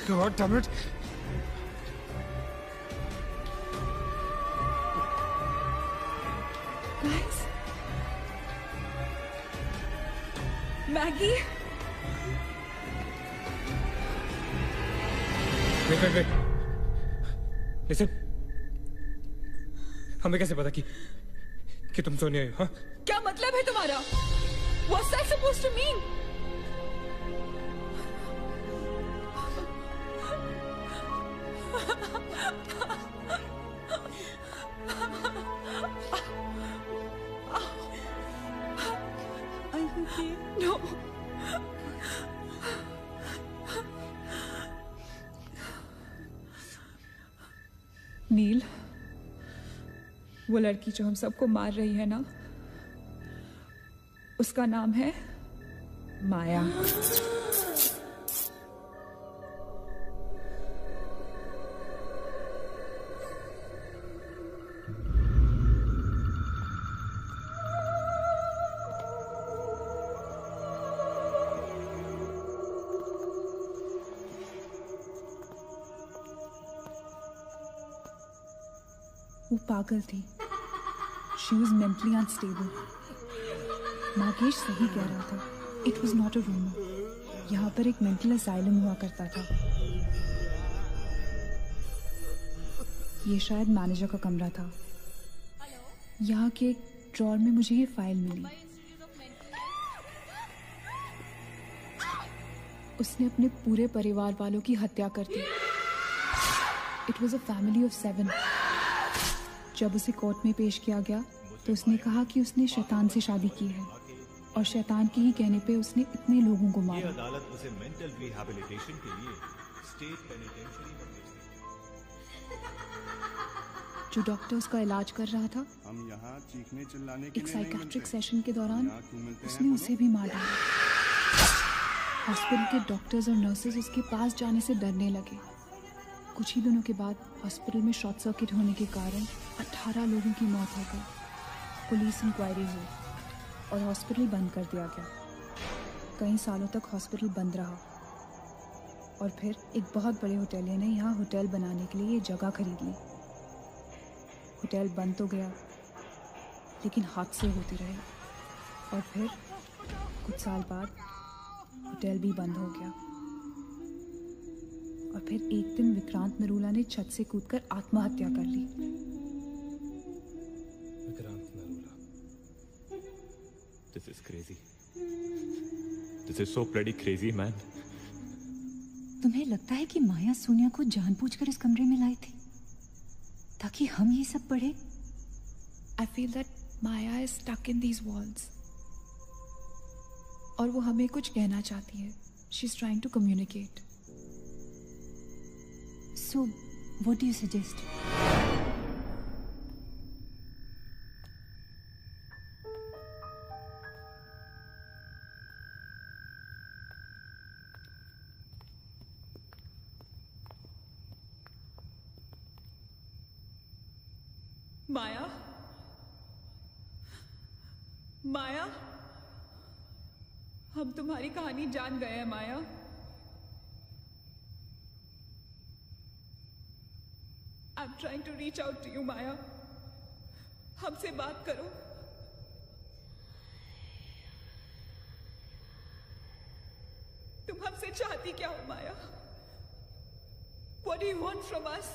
Speaker 4: God damn it!
Speaker 3: Guys, Maggie.
Speaker 4: Wait. Listen. हमें कैसे पता कि तुम सोनिया हो? हाँ?
Speaker 3: क्या मतलब है तुम्हारा? What's that supposed to mean? Are you okay? No.
Speaker 12: नील, वो लड़की जो हम सबको मार रही है ना, उसका नाम है माया।
Speaker 3: वो पागल थी। She was mentally unstable. Nagesh सही कह रहा था। It was not a rumor. यहाँ पर एक मेंटल असाइलम हुआ करता था। ये शायद मैनेजर का कमरा था। यहाँ के एक ड्रॉर में मुझे ये फाइल मिली। उसने अपने पूरे परिवार वालों की हत्या कर दी। It was a family of 7. जब उसे कोर्ट में पेश किया गया तो उसने कहा कि उसने शैतान से शादी की है और शैतान के ही कहने पे उसने इतने लोगों को मारा।
Speaker 13: अदालत उसे मेंटल रिहैबिलिटेशन के लिए स्टेट पेनिटेंशियरी में भेज देगी।
Speaker 3: जो डॉक्टर उसका इलाज कर रहा था,
Speaker 14: हम यहाँ चीखने चिल्लाने के
Speaker 3: एक
Speaker 14: लिए नहीं
Speaker 3: साइकेट्रिक
Speaker 14: मिलते।
Speaker 3: सेशन के दौरान
Speaker 14: यहाँ क्यों मिलते हैं
Speaker 3: उसने
Speaker 14: बोलो?
Speaker 3: उसे भी मार डाला। हॉस्पिटल के डॉक्टर्स और नर्सेज उसके पास जाने से डरने लगे। कुछ ही दिनों के बाद हॉस्पिटल में शॉर्ट सर्किट होने के कारण 18 लोगों की मौत हो गई। पुलिस इंक्वायरी हुई और हॉस्पिटल बंद कर दिया गया। कई सालों तक हॉस्पिटल बंद रहा और फिर एक बहुत बड़े होटलियर ने यहाँ होटल बनाने के लिए ये जगह खरीद ली। होटल बंद तो गया लेकिन हादसे होते रहे और फिर कुछ साल बाद होटल भी बंद हो गया। और फिर एक दिन विक्रांत नरूला ने छत से कूदकर आत्महत्या कर ली।
Speaker 4: Vikrant Narula.
Speaker 10: This is crazy. This is so bloody crazy, man.
Speaker 1: तुम्हें लगता है कि माया सोनिया को जानबूझकर इस कमरे में लाई थी ताकि हम ये सब पढ़े?
Speaker 12: I feel that Maya is stuck in these walls. और वो हमें कुछ कहना चाहती है।
Speaker 3: She's trying to communicate.
Speaker 1: So, what do you suggest?
Speaker 12: माया, माया, हम तुम्हारी कहानी जान गए हैं माया। I'm trying to reach out to you, माया। हमसे बात करो। तुम हमसे चाहती क्या हो माया? What do you want from us?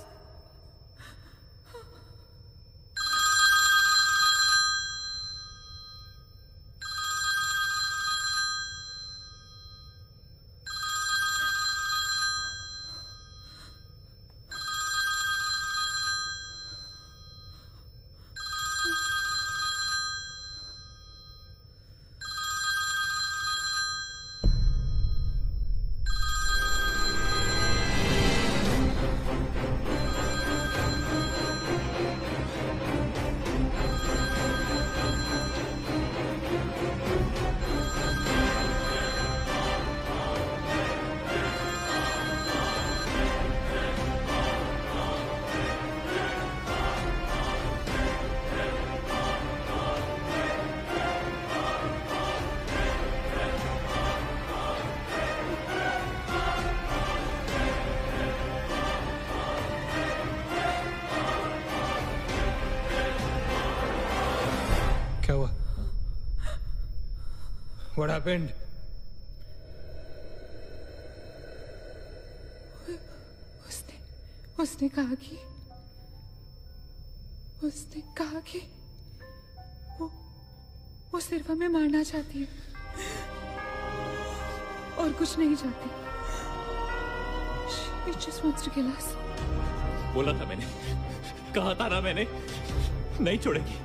Speaker 4: क्या हुआ? What happened?
Speaker 12: उसने कहा कि वो सिर्फ हमें मारना चाहती है और कुछ नहीं चाहती। She just wants to kill us.
Speaker 10: बोला था मैंने, कहा था ना मैंने, नहीं छोड़ेगी,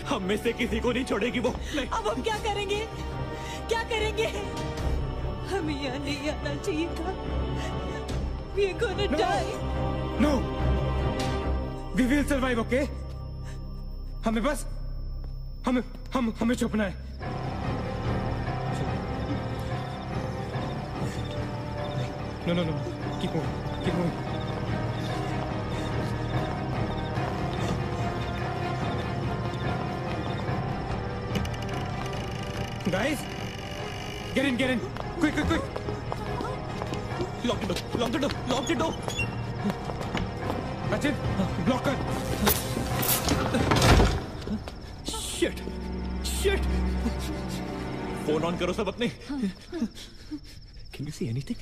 Speaker 10: हम में से किसी को नहीं छोड़ेगी वो।
Speaker 9: अब हम क्या करेंगे? क्या करेंगे? हमें यहाँ नहीं आना चाहिए था। We are gonna die.
Speaker 4: No. We will survive, okay? हमें बस हमें छुपना है। No. Keep moving. Guys, get in. Quick.
Speaker 10: Lock the door.
Speaker 4: That's it. Block her.
Speaker 10: Shit. Phone on करो सब अपने. Can you see anything?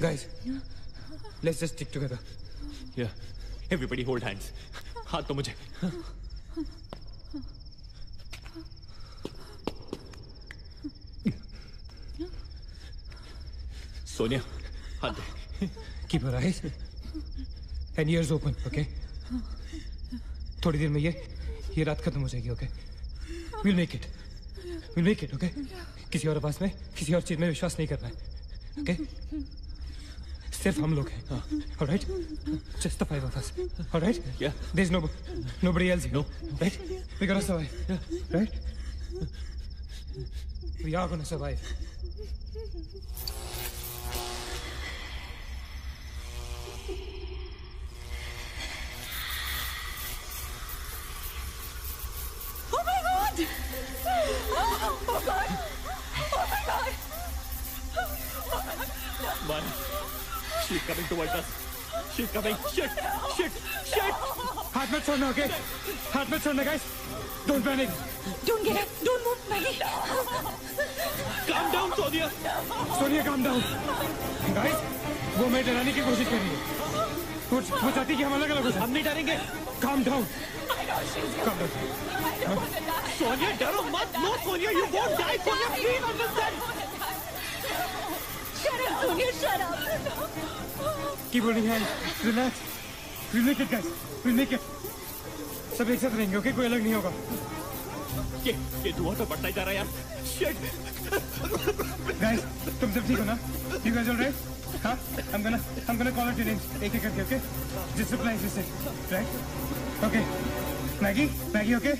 Speaker 4: Guys, let's just stick together.
Speaker 10: Yeah. Everybody hold hands. हाथ तो मुझे. सोनिया, हाथ दे.
Speaker 4: Keep your eyes and ears open, okay? थोड़ी देर में ये रात खत्म हो जाएगी, okay? We'll make it, okay? किसी और आवाज में, किसी और चीज में विश्वास नहीं करना है, okay? सिर्फ हम लोग हैं, all right? Just the 5 of us, all right?
Speaker 10: Yeah.
Speaker 4: There's nobody else here, right? We're gonna survive, right? We are gonna survive.
Speaker 10: Man, she's coming towards us. She's coming. Shit.
Speaker 4: हाथ मत छोड़ना, okay? हाथ मत छोड़ना, guys. Don't panic.
Speaker 9: Don't get up. Don't move, Maggie.
Speaker 10: Calm down, Sonia.
Speaker 4: Sonia, calm down. Guys, वो मैं डराने की कोशिश कर रही है. वो चाहती है कि हम अलग हो जाएं.
Speaker 10: हम नहीं डरेंगे.
Speaker 4: Calm down. Calm down.
Speaker 10: Sonia, डरो मत. No, Sonia, you won't die. Sonia, please understand.
Speaker 9: Shut up.
Speaker 4: Keep holding hands. Relax. We'll make it, guys. We'll make it. सब एक साथ रहेंगे, okay? कोई अलग नहीं होगा.
Speaker 10: ये धुआं तो बढ़ता ही जा रहा है यार। Shit!
Speaker 4: Guys, तुम सब ठीक हो ना? You guys all right? हाँ? I'm gonna call out your names एक एक करके, okay? Just reply just say, right? Okay. Maggie, okay?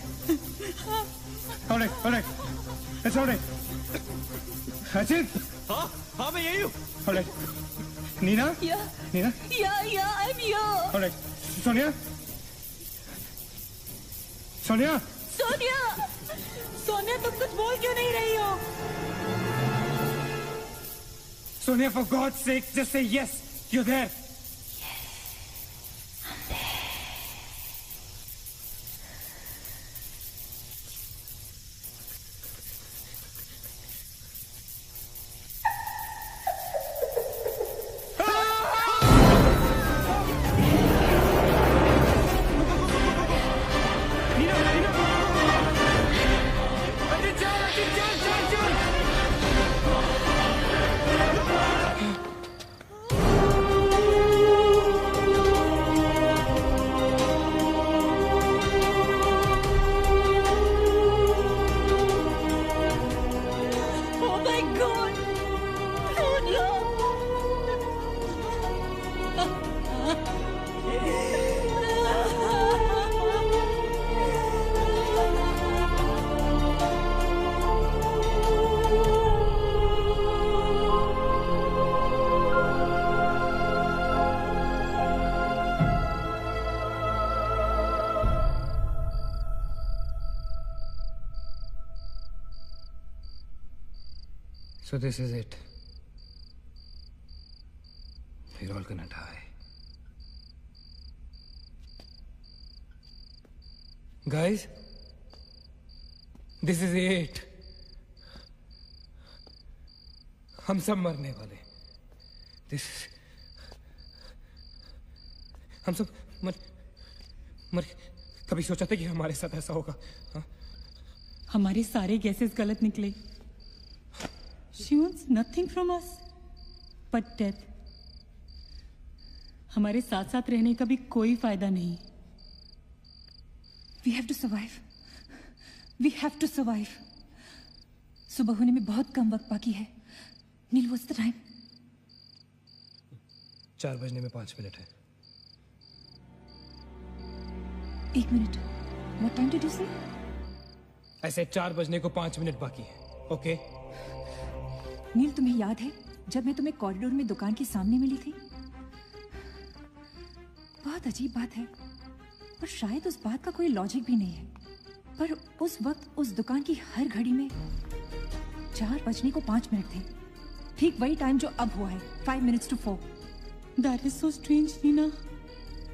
Speaker 4: All right. It's all right. Achit?
Speaker 10: हाँ मैं यही हूँ।
Speaker 4: All right. Nina?
Speaker 9: Yeah.
Speaker 4: Nina?
Speaker 9: Yeah, I'm here.
Speaker 4: All right. Sonia?
Speaker 1: Sonia, तुम कुछ बोल क्यों नहीं रही हो?
Speaker 4: Sonia, for God's sake, just say yes. You're there. So this is it. We're all gonna die. Guys, this is it. हम सब मरने वाले. हम सब मर कभी सोचा था कि हमारे साथ ऐसा होगा? हाँ?
Speaker 1: हमारे सारे गैसेस गलत निकले. She wants nothing from us but death. हमारे साथ साथ रहने का भी कोई फायदा नहीं.
Speaker 15: We have to survive. We have to survive. सुबह होने में बहुत कम वक्त बाकी है. नील, what's the time?
Speaker 4: 4 बजने में 5 मिनट है.
Speaker 15: 1 minute. What time did you say?
Speaker 4: ऐसे 4 बजने को 5 मिनट बाकी है. ओके?
Speaker 15: नील, तुम्हें याद है जब मैं तुम्हें कॉरिडोर में दुकान के सामने मिली थी? बहुत अजीब बात है और शायद उस बात का कोई लॉजिक भी नहीं है, पर उस वक्त उस दुकान की हर घड़ी में 4 बजने को 5 मिनट थे. ठीक वही टाइम जो अब हुआ है, 5 minutes to 4.
Speaker 1: That is so strange, Neena.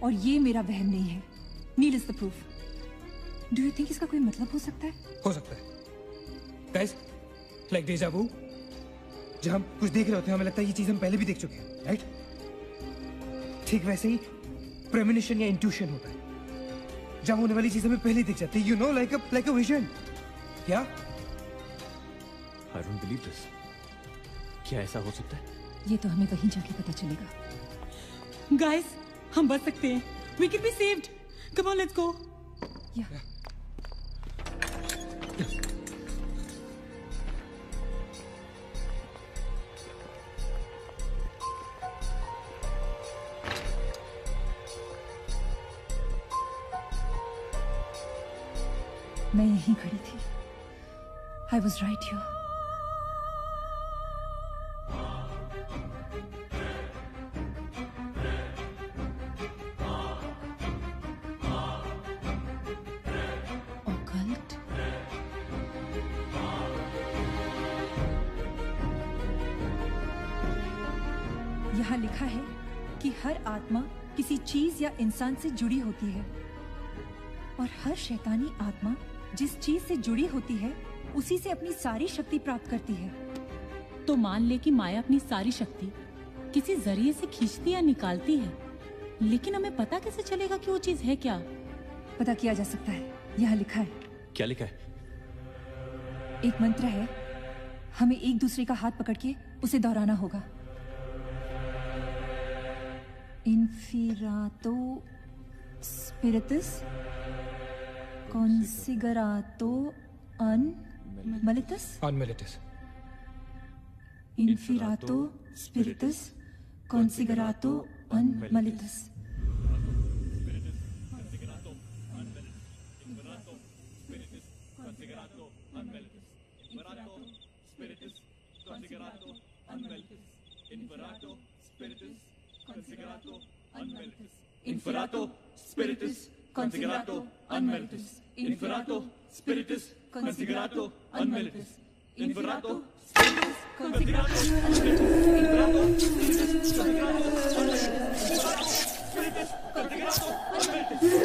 Speaker 15: और ये मेरा वहम नहीं है. Neel is the proof. Do you think इसका कोई मतलब हो सकता है?
Speaker 4: हो सकता है. Guys, like डेजा वू. जब हम कुछ देख रहे होते हैं हमें लगता है ये चीज हम पहले भी देख चुके हैं, राइट? ठीक वैसे ही प्रेमोनिशन या इंट्यूशन होता है. जब होने वाली चीज हमें पहले दिख जाती है, you know, like a vision. क्या?
Speaker 10: I don't believe this. क्या ऐसा हो सकता है?
Speaker 15: ये तो हमें वहीं जाके पता चलेगा.
Speaker 1: Guys, हम बच सकते हैं. We can be saved. Come on, let's go.
Speaker 15: Yeah. मैं यहीं खड़ी थी. I was right here. Occult? यहाँ लिखा है कि हर आत्मा किसी चीज या इंसान से जुड़ी होती है और हर शैतानी आत्मा जिस चीज से जुड़ी होती है उसी से अपनी सारी शक्ति प्राप्त करती है.
Speaker 1: तो मान ले कि माया अपनी सारी शक्ति किसी जरिए से खींचती या निकालती है, लेकिन हमें पता कैसे चलेगा कि वो चीज है क्या?
Speaker 15: पता किया जा सकता है. यहाँ लिखा है.
Speaker 10: क्या लिखा है?
Speaker 15: एक मंत्र है. हमें एक दूसरे का हाथ पकड़ के उसे दोहराना होगा. इन्फिरातो स्पिरिटस कॉन्सिगरातो Unmilitus?
Speaker 4: Unmilitus.
Speaker 15: Inferato Spiritus Consigerato Unmilitus.
Speaker 11: Inferato Spiritus Consigerato Unmilitus. Inferato Spiritus Consigerato Unmilitus. Inferato Spiritus Consigerato Unmilitus. Inferato Spiritus Consigerato Unmilitus. Spiritus Consigerato Unmilitus. Spiritus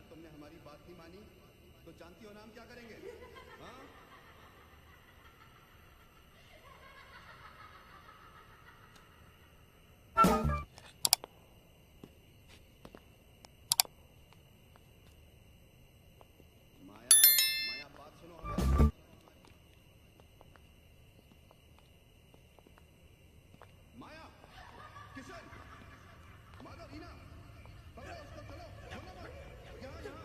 Speaker 14: तुमने हमारी बात नहीं मानी तो जानती हो ना हम क्या करेंगे? हाँ? माया बात सुनो हमारी। माया, किशन, माधव, रीना, पकड़ो उसको, चलो, छोड़ो मत, यहाँ यहाँ।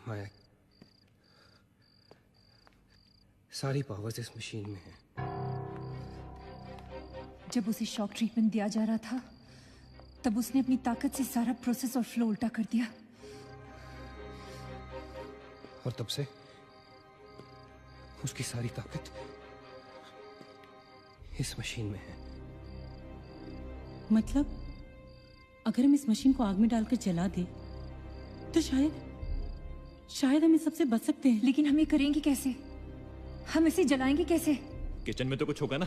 Speaker 4: माया, सारी पावर्स इस मशीन में है।
Speaker 15: जब उसे शॉक ट्रीटमेंट दिया जा रहा था तब उसने अपनी ताकत से सारा प्रोसेस और फ्लो उल्टा कर दिया।
Speaker 4: और तब से उसकी सारी ताकत इस मशीन में है।
Speaker 1: मतलब अगर हम इस मशीन को आग में डालकर जला दें तो शायद हम इस सबसे बच सकते हैं।
Speaker 15: लेकिन हम ये करेंगे कैसे? हम इसे जलाएंगे कैसे?
Speaker 10: किचन में तो कुछ होगा ना?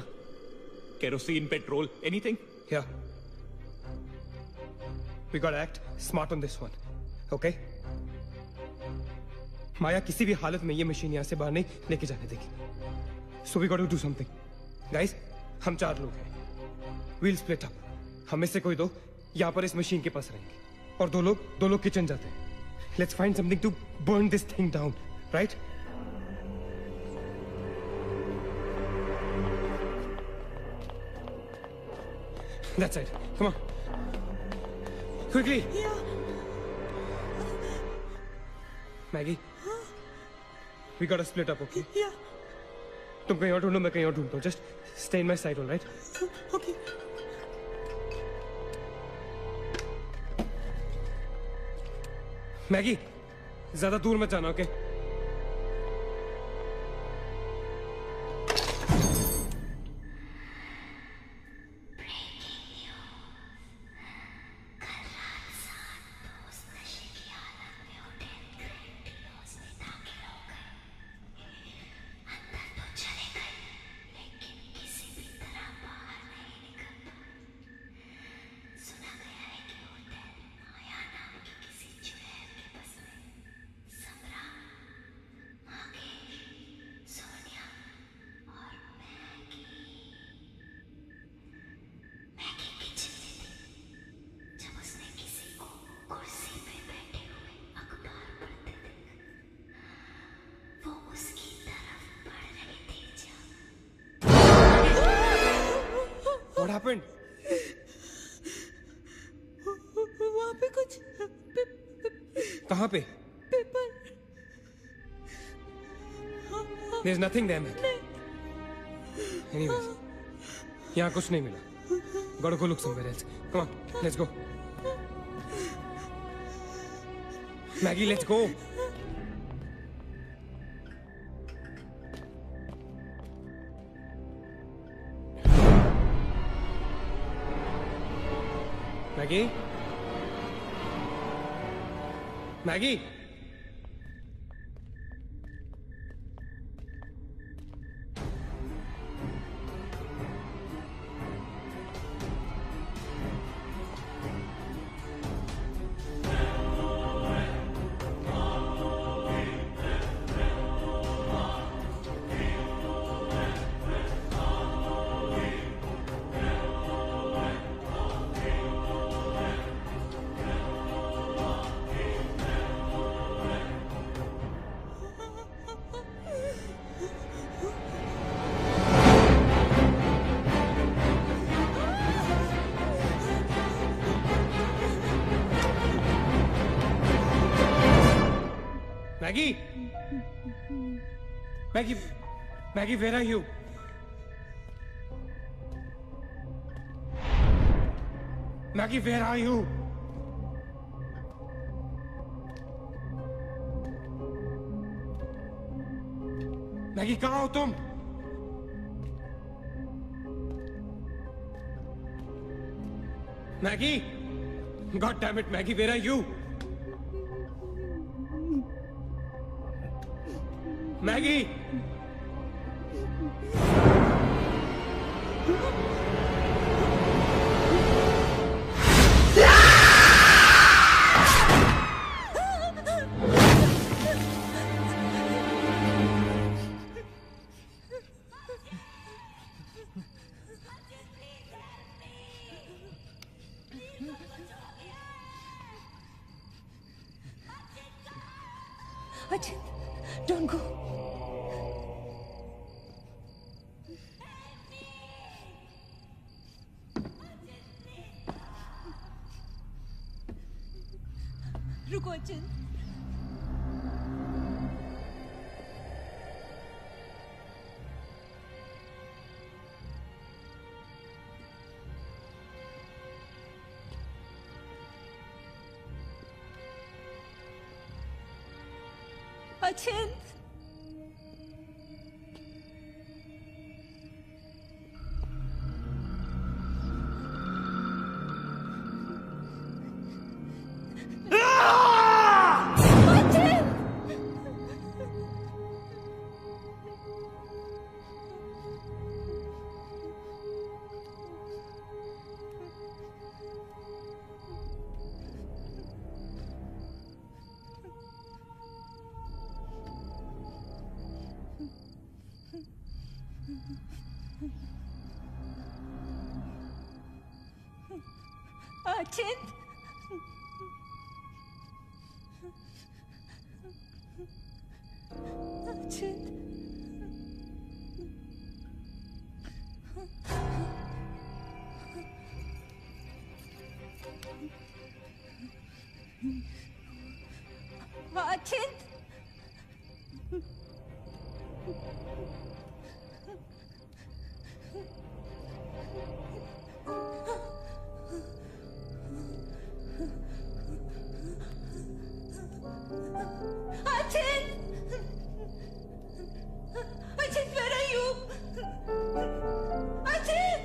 Speaker 10: Kerosene, petrol, anything?
Speaker 4: Yeah. We gotta act smart on this one. Okay? माया किसी भी हालत में ये मशीन यहाँ से बाहर नहीं लेके जाने देगी। So we got to do something guys. हम 4 लोग हैं, वील स्प्लिट अप। हमें से कोई 2 यहाँ पर इस मशीन के पास रहेंगे और 2 लोग किचन जाते हैं। Let's find something to burn this thing down, right? That side. Come on. Quickly.
Speaker 9: Yeah.
Speaker 4: Maggie. We gotta split up, okay?
Speaker 9: Yeah.
Speaker 4: तुम कहीं और ढूंढो, मैं कहीं और ढूंढता हूँ. Just stay in my sight, all right?
Speaker 9: Okay.
Speaker 4: Maggie, ज्यादा दूर मत जाना, okay? What happened?
Speaker 9: वहाँ पे कुछ
Speaker 4: कहाँ पे?
Speaker 9: Paper.
Speaker 4: There's nothing there, man. Anyways, यहाँ कुछ नहीं मिला. Gotta go look somewhere else. Come on, let's go. Maggie, let's go. Maggie? Maggie? Maggie? Maggie, where are you? Maggie, where are you? Maggie, कहाँ हो तुम? Maggie? God damn it, Maggie, where are you? Maggie!
Speaker 15: Ajit, don't go. रुको अचिंत। अचिंत। अचिंत अचिंत अचिंत Ajit, where are you? Ajit!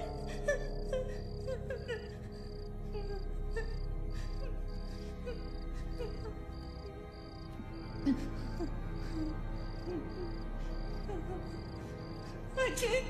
Speaker 15: Ajit!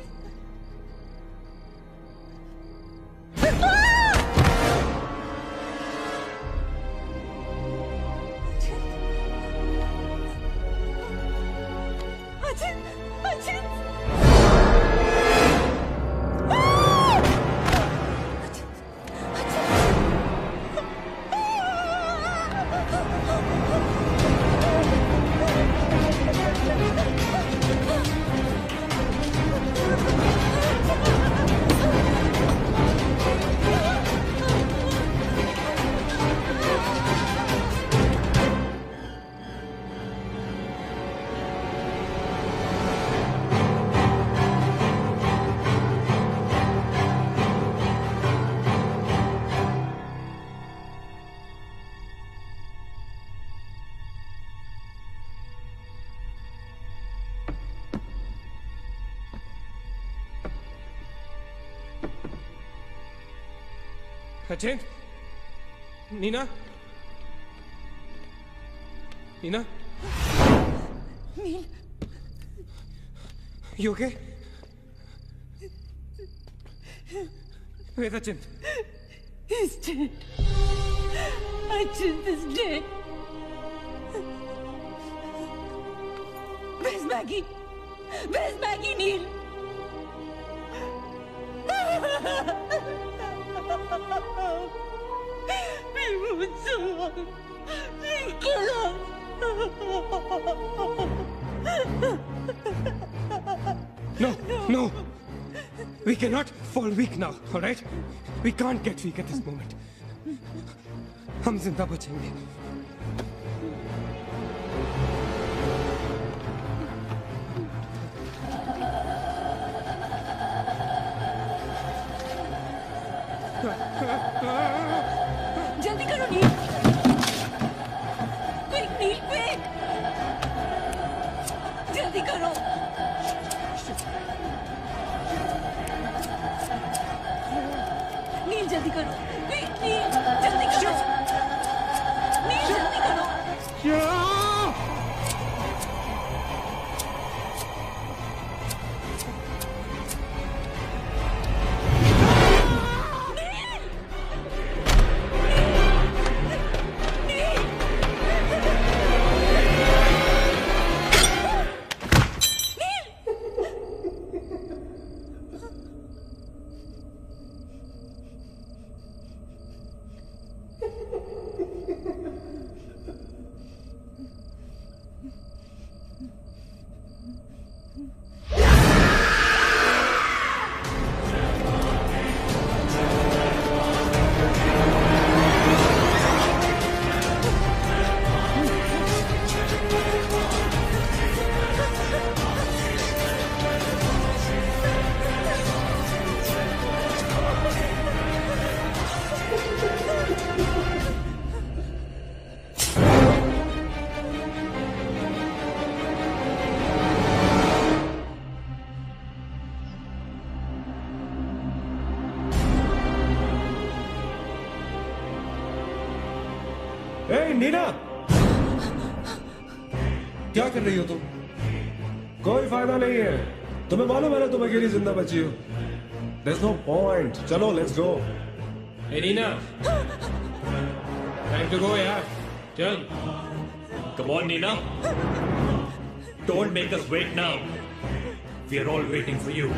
Speaker 4: अचिंत, Neena, Neena,
Speaker 15: nil,
Speaker 4: you okay? Where's Achint?
Speaker 9: He's dead. Achint is dead. Where's Maggie? Where's Maggie, Neil? We moved so long. We killed us.
Speaker 4: No. We cannot fall weak now, all right? We can't get weak at this moment. हम जिंदा बचेंगे.
Speaker 9: जल्दी करो नील. Quick, Neil, quick. जल्दी करो. नील जल्दी करो. Quick, Neil, जल्दी करो. नील जल्दी करो.
Speaker 8: नीना, क्या कर रही हो तुम? कोई फायदा नहीं है. तुम्हें मालूम है ना तुम अकेली जिंदा बची हो. There's no point. चलो, let's go.
Speaker 4: Hey Neena, time to go यार. चल.
Speaker 10: Come on, Nina. Don't make us wait now. We are all waiting for you.